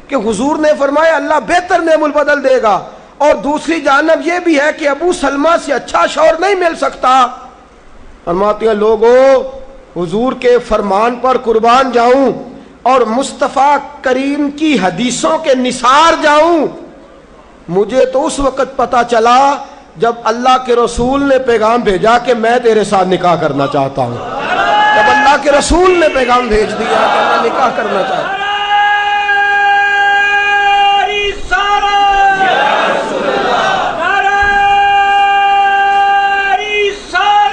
کہ حضور نے فرمایا اللہ بہتر نعم البدل دے گا، اور دوسری جانب یہ بھی ہے کہ ابو سلمہ سے اچھا شوہر نہیں مل سکتا۔ فرماتی ہیں لوگوں حضور کے فرمان پر قربان جاؤں اور مصطفیٰ کریم کی حدیثوں کے نثار جاؤں۔ مجھے تو اس وقت پتا چلا جب اللہ کے رسول نے پیغام بھیجا کہ میں تیرے ساتھ نکاح کرنا چاہتا ہوں، جب اللہ کے رسول نے پیغام بھیج دیا کہ میں نکاح کرنا چاہتا ہوں۔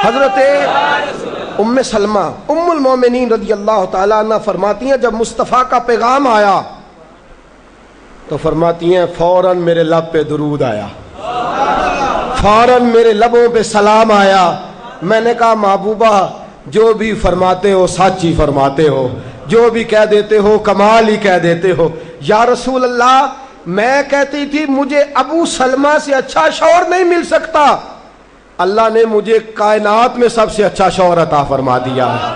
حضرت ام سلمہ ام المومنین رضی اللہ تعالیٰ عنہ فرماتی ہیں جب مصطفیٰ کا پیغام آیا تو فرماتی ہیں فوراً میرے لب پہ درود آیا، فوراً میرے لبوں پہ سلام آیا۔ میں نے کہا محبوبہ جو بھی فرماتے ہو سچ ہی فرماتے ہو، جو بھی کہہ دیتے ہو کمال ہی کہہ دیتے ہو۔ یا رسول اللہ میں کہتی تھی مجھے ابو سلمہ سے اچھا شوہر نہیں مل سکتا، اللہ نے مجھے کائنات میں سب سے اچھا شوہر عطا فرما دیا ہے،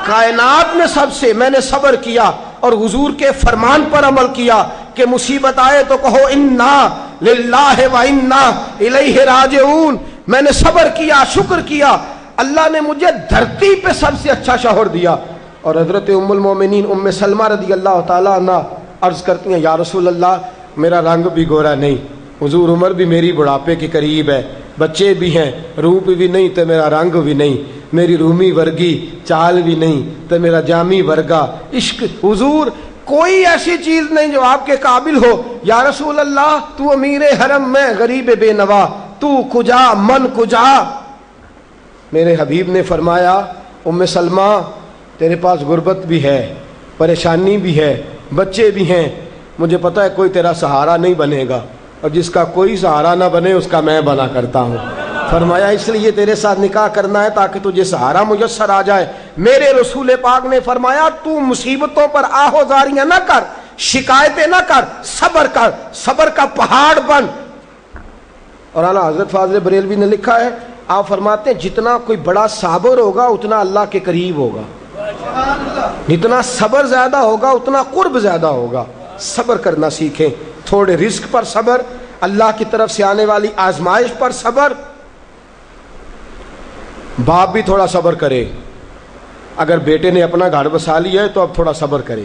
کائنات میں سب سے۔ میں نے صبر کیا اور حضور کے فرمان پر عمل کیا کہ مصیبت آئے تو کہو انا للہ و انا الیہ راجعون۔ میں نے صبر کیا، شکر کیا، اللہ نے مجھے دھرتی پہ سب سے اچھا شوہر دیا۔ اور حضرت ام المومنین ام سلمہ رضی اللہ تعالیٰ عنہ عرض کرتی ہیں یا رسول اللہ میرا رنگ بھی گورا نہیں، حضور عمر بھی میری بڑھاپے کے قریب ہے، بچے بھی ہیں، روپ بھی نہیں تو میرا رنگ بھی نہیں، میری رومی ورگی چال بھی نہیں تو میرا جامی ورگا عشق، حضور کوئی ایسی چیز نہیں جو آپ کے قابل ہو۔ یا رسول اللہ تو امیر حرم میں غریب بے نوا، تو کجا من کجا۔ میرے حبیب نے فرمایا ام سلمہ تیرے پاس غربت بھی ہے، پریشانی بھی ہے، بچے بھی ہیں، مجھے پتہ ہے کوئی تیرا سہارا نہیں بنے گا، اور جس کا کوئی سہارا نہ بنے اس کا میں بنا کرتا ہوں۔ فرمایا اس لیے تیرے ساتھ نکاح کرنا ہے تاکہ تجھے سہارا میسر آ جائے۔ میرے رسول پاک نے فرمایا تو مصیبتوں پر آہوزاریاں نہ کر، شکایتیں نہ کر، صبر کر، صبر کا پہاڑ بن۔ اور اعلیٰ حضرت فاضل بریلوی نے لکھا ہے، آپ فرماتے ہیں جتنا کوئی بڑا صابر ہوگا اتنا اللہ کے قریب ہوگا، جتنا صبر زیادہ ہوگا اتنا قرب زیادہ ہوگا۔ صبر کرنا سیکھیں، تھوڑے رزق پر صبر، اللہ کی طرف سے آنے والی آزمائش پر صبر۔ باپ بھی تھوڑا صبر کرے، اگر بیٹے نے اپنا گھر بسا لیا ہے تو اب تھوڑا صبر کرے،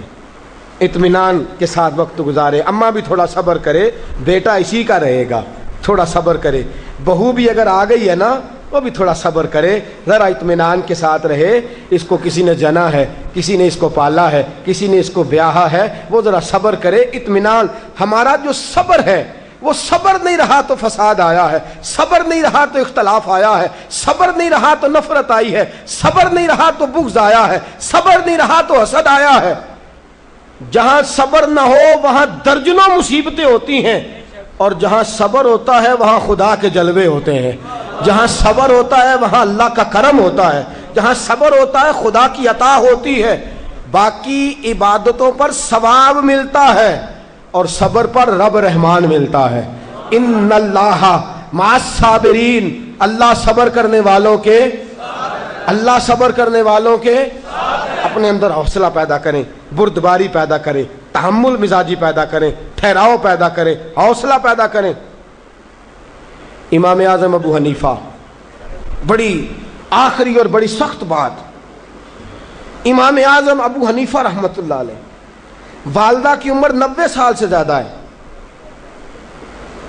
اطمینان کے ساتھ وقت گزارے۔ اماں بھی تھوڑا صبر کرے، بیٹا اسی کا رہے گا، تھوڑا صبر کرے۔ بہو بھی اگر آ گئی ہے نا وہ بھی تھوڑا صبر کرے، ذرا اطمینان کے ساتھ رہے۔ اس کو کسی نے جنا ہے، کسی نے اس کو پالا ہے، کسی نے اس کو بیاہا ہے، وہ ذرا صبر کرے، اطمینان۔ ہمارا جو صبر ہے وہ صبر نہیں رہا تو فساد آیا ہے، صبر نہیں رہا تو اختلاف آیا ہے، صبر نہیں رہا تو نفرت آئی ہے، صبر نہیں رہا تو بغض آیا ہے، صبر نہیں رہا تو حسد آیا ہے۔ جہاں صبر نہ ہو وہاں درجنوں مصیبتیں ہوتی ہیں، اور جہاں صبر ہوتا ہے وہاں خدا کے جلوے ہوتے ہیں، جہاں صبر ہوتا ہے وہاں اللہ کا کرم ہوتا ہے، جہاں صبر ہوتا ہے خدا کی عطا ہوتی ہے۔ باقی عبادتوں پر ثواب ملتا ہے اور صبر پر رب رحمان ملتا ہے۔ ان اللہ مع الصابرین، اللہ صبر کرنے والوں کے، اللہ صبر کرنے والوں کے۔ اپنے اندر حوصلہ پیدا کریں، بردباری پیدا کریں، تحمل مزاجی پیدا کریں، ٹھہراؤ پیدا کریں، حوصلہ پیدا کریں۔ امام اعظم ابو حنیفہ بڑی آخری اور بڑی سخت بات، امام اعظم ابو حنیفہ رحمۃ اللہ علیہ، والدہ کی عمر 90 سال سے زیادہ ہے،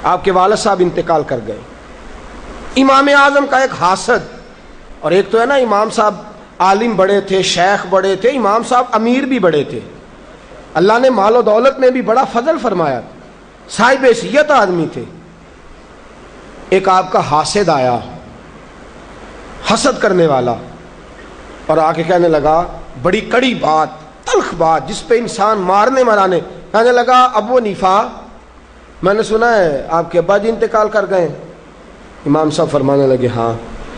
آپ کے والد صاحب انتقال کر گئے۔ امام اعظم کا ایک حاسد، اور ایک تو ہے نا امام صاحب عالم بڑے تھے، شیخ بڑے تھے، امام صاحب امیر بھی بڑے تھے، اللہ نے مال و دولت میں بھی بڑا فضل فرمایا، صاحب حیثیت آدمی تھے۔ ایک آپ کا حاسد آیا، حسد کرنے والا، اور آ کے کہنے لگا بڑی کڑی بات، تلخ بات جس پہ انسان مارنے مرانے، کہنے لگا ابو حنیفہ میں نے سنا ہے آپ کے ابا جی انتقال کر گئے۔ امام صاحب فرمانے لگے ہاں۔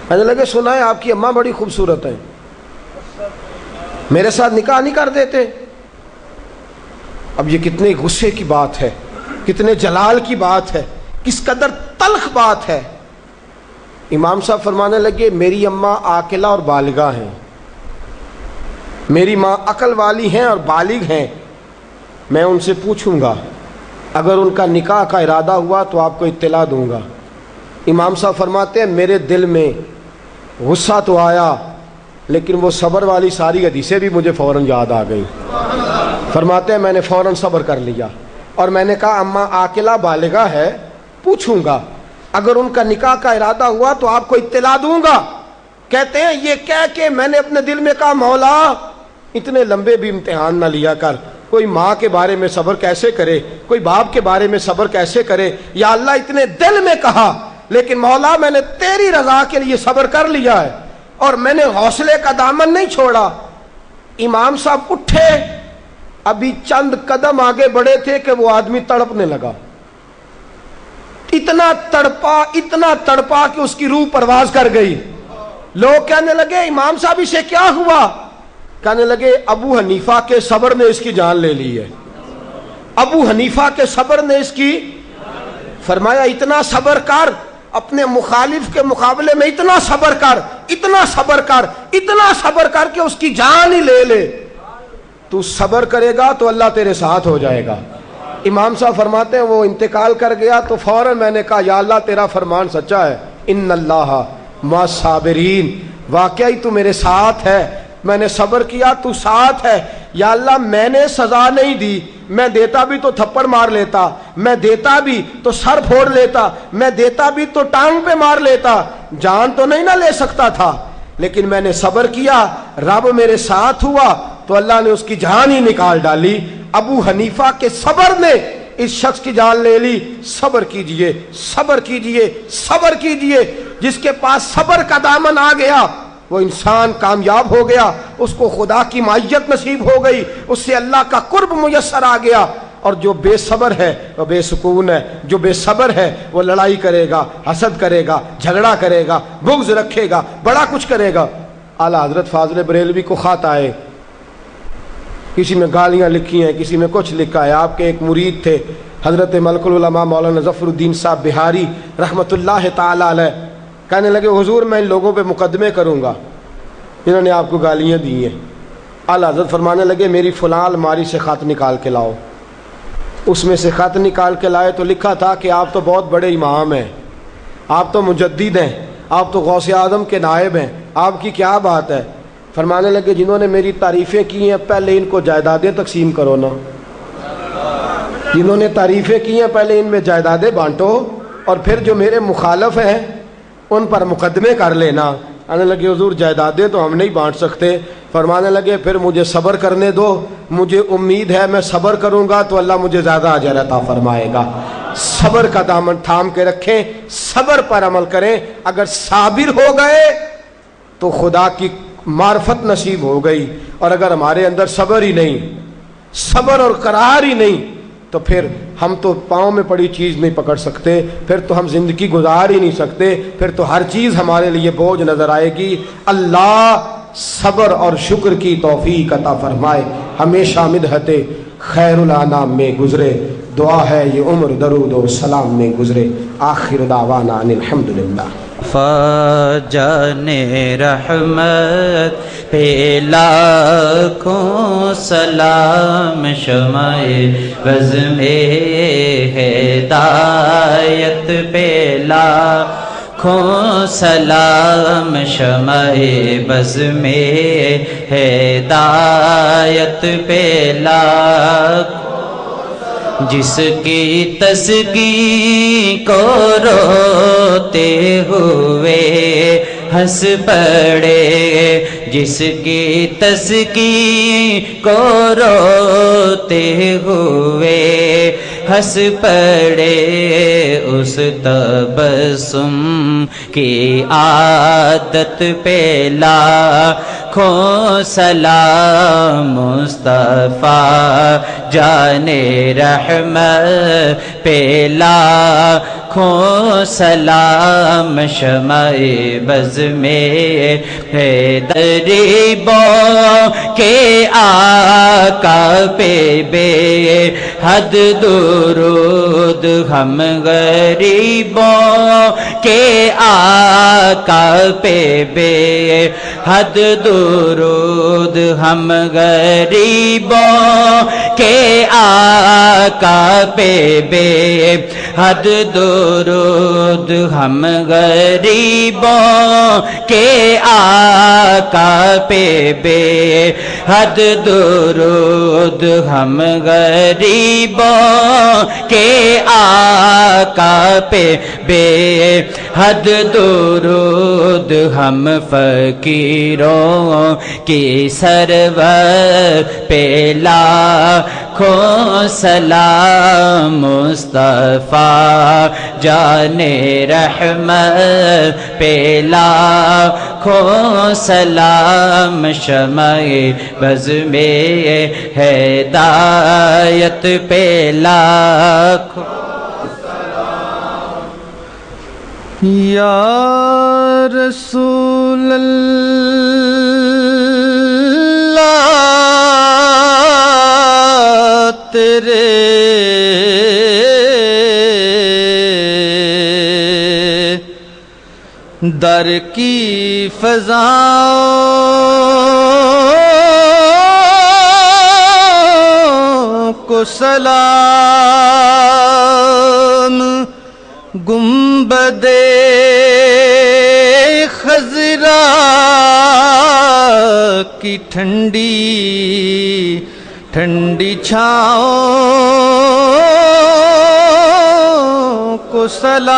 کہنے لگے سنا ہے آپ کی اماں بڑی خوبصورت ہیں، میرے ساتھ نکاح نہیں کر دیتے؟ اب یہ کتنے غصے کی بات ہے، کتنے جلال کی بات ہے، کس قدر تلخ بات ہے۔ امام صاحب فرمانے لگے میری اماں عاقلہ اور بالغہ ہیں، میری ماں عقل والی ہیں اور بالغ ہیں، میں ان سے پوچھوں گا، اگر ان کا نکاح کا ارادہ ہوا تو آپ کو اطلاع دوں گا۔ امام صاحب فرماتے ہیں میرے دل میں غصہ تو آیا، لیکن وہ صبر والی ساری حدیثیں بھی مجھے فوراً یاد آ گئی۔ فرماتے ہیں میں نے فوراً صبر کر لیا، اور میں نے کہا اماں عاقلہ بالغہ ہے، پوچھوں گا، اگر ان کا نکاح کا ارادہ ہوا تو آپ کو اطلاع دوں گا۔ کہتے ہیں یہ کہہ کے میں نے اپنے دل میں کہا مولا اتنے لمبے بھی امتحان نہ لیا کر، کوئی ماں کے بارے میں صبر کیسے کرے، کوئی باپ کے بارے میں صبر کیسے کرے، یا اللہ اتنے دل میں کہا، لیکن مولا میں نے تیری رضا کے لیے صبر کر لیا ہے، اور میں نے حوصلے کا دامن نہیں چھوڑا۔ امام صاحب اٹھے، ابھی چند قدم آگے بڑھے تھے کہ وہ آدمی تڑپنے لگا، اتنا تڑپا کہ اس کی روح پرواز کر گئی۔ لوگ کہنے لگے امام صاحب اسے کیا ہوا؟ کہنے لگے ابو حنیفہ کے صبر نے اس کی جان لے لی ہے، ابو حنیفہ کے صبر نے اس کی، فرمایا اتنا صبر کر، اپنے مخالف کے مقابلے میں اتنا صبر کر، اتنا صبر کر، اتنا صبر کر کہ اس کی جان ہی لے لے۔ تو صبر کرے گا تو اللہ تیرے ساتھ ہو جائے گا۔ امام صاحب فرماتے ہیں وہ انتقال کر گیا تو فوراً میں نے کہا یا اللہ تیرا فرمان سچا ہے، ان اللہ مع الصابرین، واقعی تو میرے ساتھ ہے، میں نے صبر کیا تو ساتھ ہے۔ یا اللہ میں نے سزا نہیں دی، میں دیتا بھی تو تھپڑ مار لیتا، میں دیتا بھی تو سر پھوڑ لیتا، میں دیتا بھی تو ٹانگ پہ مار لیتا، جان تو نہیں نہ لے سکتا تھا، لیکن میں نے صبر کیا، رب میرے ساتھ ہوا تو اللہ نے اس کی جان ہی نکال ڈالی۔ ابو حنیفہ کے صبر نے اس شخص کی جان لے لی۔ صبر کیجئے، صبر کیجئے، صبر کیجئے، جس کے پاس صبر کا دامن آ گیا وہ انسان کامیاب ہو گیا، اس کو خدا کی معیت نصیب ہو گئی، اس سے اللہ کا قرب میسر آ گیا۔ اور جو بے صبر ہے وہ بے سکون ہے، جو بے صبر ہے وہ لڑائی کرے گا، حسد کرے گا، جھگڑا کرے گا، بغض رکھے گا، بڑا کچھ کرے گا۔ اعلیٰ حضرت فاضل بریلوی کو خط آئے، کسی میں گالیاں لکھی ہیں، کسی میں کچھ لکھا ہے۔ آپ کے ایک مرید تھے حضرت ملک العلماء مولانا ظفر الدین صاحب بہاری رحمۃ اللہ تعالی علیہ، کہنے لگے حضور میں ان لوگوں پہ مقدمے کروں گا جنہوں نے آپ کو گالیاں دی ہیں۔ اعلیٰ حضرت فرمانے لگے میری فلاں الماری سے خط نکال کے لاؤ۔ اس میں سے خط نکال کے لائے تو لکھا تھا کہ آپ تو بہت بڑے امام ہیں، آپ تو مجدد ہیں، آپ تو غوث اعظم کے نائب ہیں، آپ کی کیا بات ہے؟ فرمانے لگے جنہوں نے میری تعریفیں کی ہیں پہلے ان کو جائیدادیں تقسیم کرو نا، جنہوں نے تعریفیں کی ہیں پہلے ان میں جائیدادیں بانٹو، اور پھر جو میرے مخالف ہیں ان پر مقدمے کر لینا۔ آنے لگے حضور جائیدادیں تو ہم نہیں بانٹ سکتے۔ فرمانے لگے پھر مجھے صبر کرنے دو، مجھے امید ہے میں صبر کروں گا تو اللہ مجھے زیادہ اجر عطا فرمائے گا۔ صبر کا دامن تھام کے رکھیں، صبر پر عمل کریں، اگر صابر ہو گئے تو خدا کی معرفت نصیب ہو گئی، اور اگر ہمارے اندر صبر ہی نہیں، صبر اور قرار ہی نہیں، تو پھر ہم تو پاؤں میں پڑی چیز نہیں پکڑ سکتے، پھر تو ہم زندگی گزار ہی نہیں سکتے، پھر تو ہر چیز ہمارے لیے بوجھ نظر آئے گی۔ اللہ صبر اور شکر کی توفیق عطا فرمائے، ہمیشہ مدحت خیر الانام میں گزرے، دعا ہے یہ عمر درود و سلام میں گزرے۔ آخر دعوانا ان الحمدللہ۔ فاجان رحمت پہ لاکھوں سلام، شمع بزم ہدایت پہ لاکھوں سلام شمع بز میں ہدایت پہ لاکھ جس کی تسکین کو روتے ہوئے ہنس پڑے جس کی تسکین کو روتے ہوئے ہنس پڑے اس تبسم کی عادت پہ لاکھوں سلام مصطفیٰ جان رحمت پہ لاکھوں سلام شمع بز میں غریبوں کے آقا پہ بے حد درود ہم غریبوں کے آقا پہ بے حد درود ہم غریبوں کے آقا پہ بے حد درود ہم غریبوں کے آقا پہ بے حد درود ہم غریبوں کے آقا پہ بے حد درود ہم فقیروں کی سرور پہ لاکھوں سلام مصطفیٰ جان رحمت پہ لاکھوں سلام شمع بز میں ہدایت پہ لاکھوں یا رسول اللہ تیرے در کی فضاؤں کو سلام گنبد خضرا کی ٹھنڈی ٹھنڈی چھاؤں کو سلام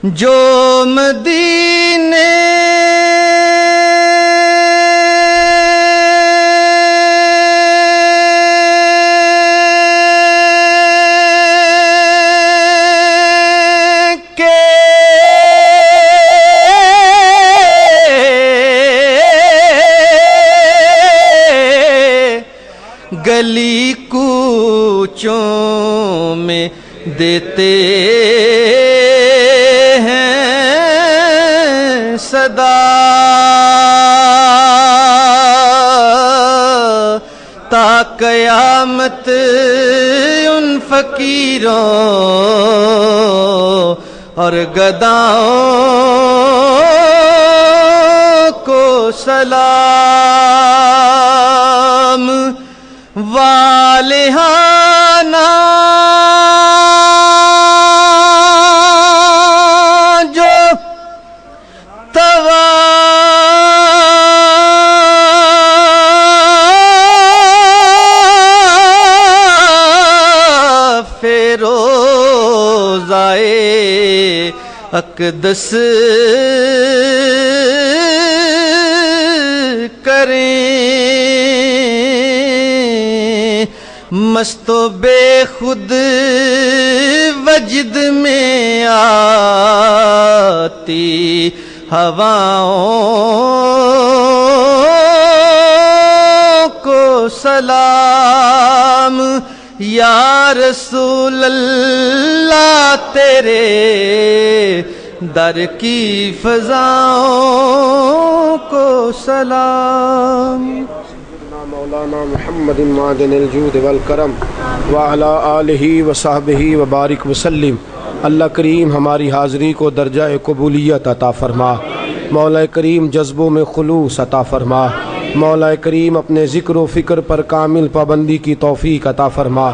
جو مدینے گلی کوچوں میں دیتے ہیں صدا تا قیامت ان فقیروں اور گداؤں کو سلام والہانہ جو طواف روضائے اقدس کریں مست و بے خود وجد میں آتی ہواؤں کو سلام یا رسول اللہ تیرے در کی فضاؤں کو سلام مولانا محمد معدن الجود والکرم وعلی آلہ وصحبہ وبارک وسلم۔ اللہ کریم ہماری حاضری کو درجہ قبولیت عطا فرما، مولا کریم جذبوں میں خلوص عطا فرما، مولا کریم اپنے ذکر و فکر پر کامل پابندی کی توفیق عطا فرما،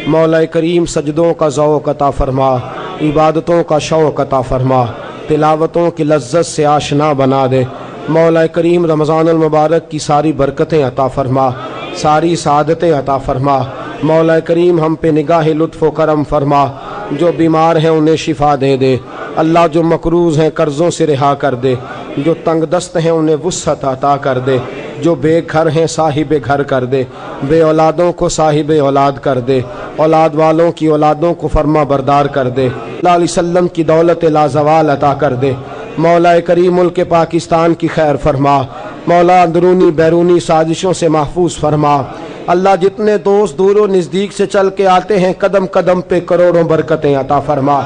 مولا کریم سجدوں کا ذوق عطا فرما، عبادتوں کا شوق عطا فرما، تلاوتوں کی لذت سے آشنا بنا دے۔ مولا کریم رمضان المبارک کی ساری برکتیں عطا فرما، ساری سعادتیں عطا فرما۔ مولا کریم ہم پہ نگاہ لطف و کرم فرما، جو بیمار ہیں انہیں شفا دے دے۔ اللہ جو مقروض ہیں قرضوں سے رہا کر دے، جو تنگ دست ہیں انہیں وسعت عطا کر دے، جو بے گھر ہیں صاحب گھر کر دے، بے اولادوں کو صاحب اولاد کر دے، اولاد والوں کی اولادوں کو فرما بردار کر دے۔ اللہ علیہ وسلم کی دولت لازوال عطا کر دے۔ مولا کریم ملک پاکستان کی خیر فرما، مولا اندرونی بیرونی سازشوں سے محفوظ فرما۔ اللہ جتنے دوست دور و نزدیک سے چل کے آتے ہیں قدم قدم پہ کروڑوں برکتیں عطا فرما،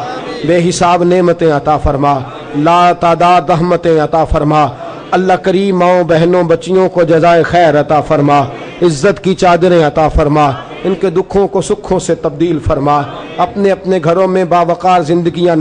بے حساب نعمتیں عطا فرما، لا تعداد رحمتیں عطا فرما۔ اللہ کریم ماؤں بہنوں بچیوں کو جزائے خیر عطا فرما، عزت کی چادریں عطا فرما، ان کے دکھوں کو سکھوں سے تبدیل فرما، اپنے اپنے گھروں میں باوقار زندگیاں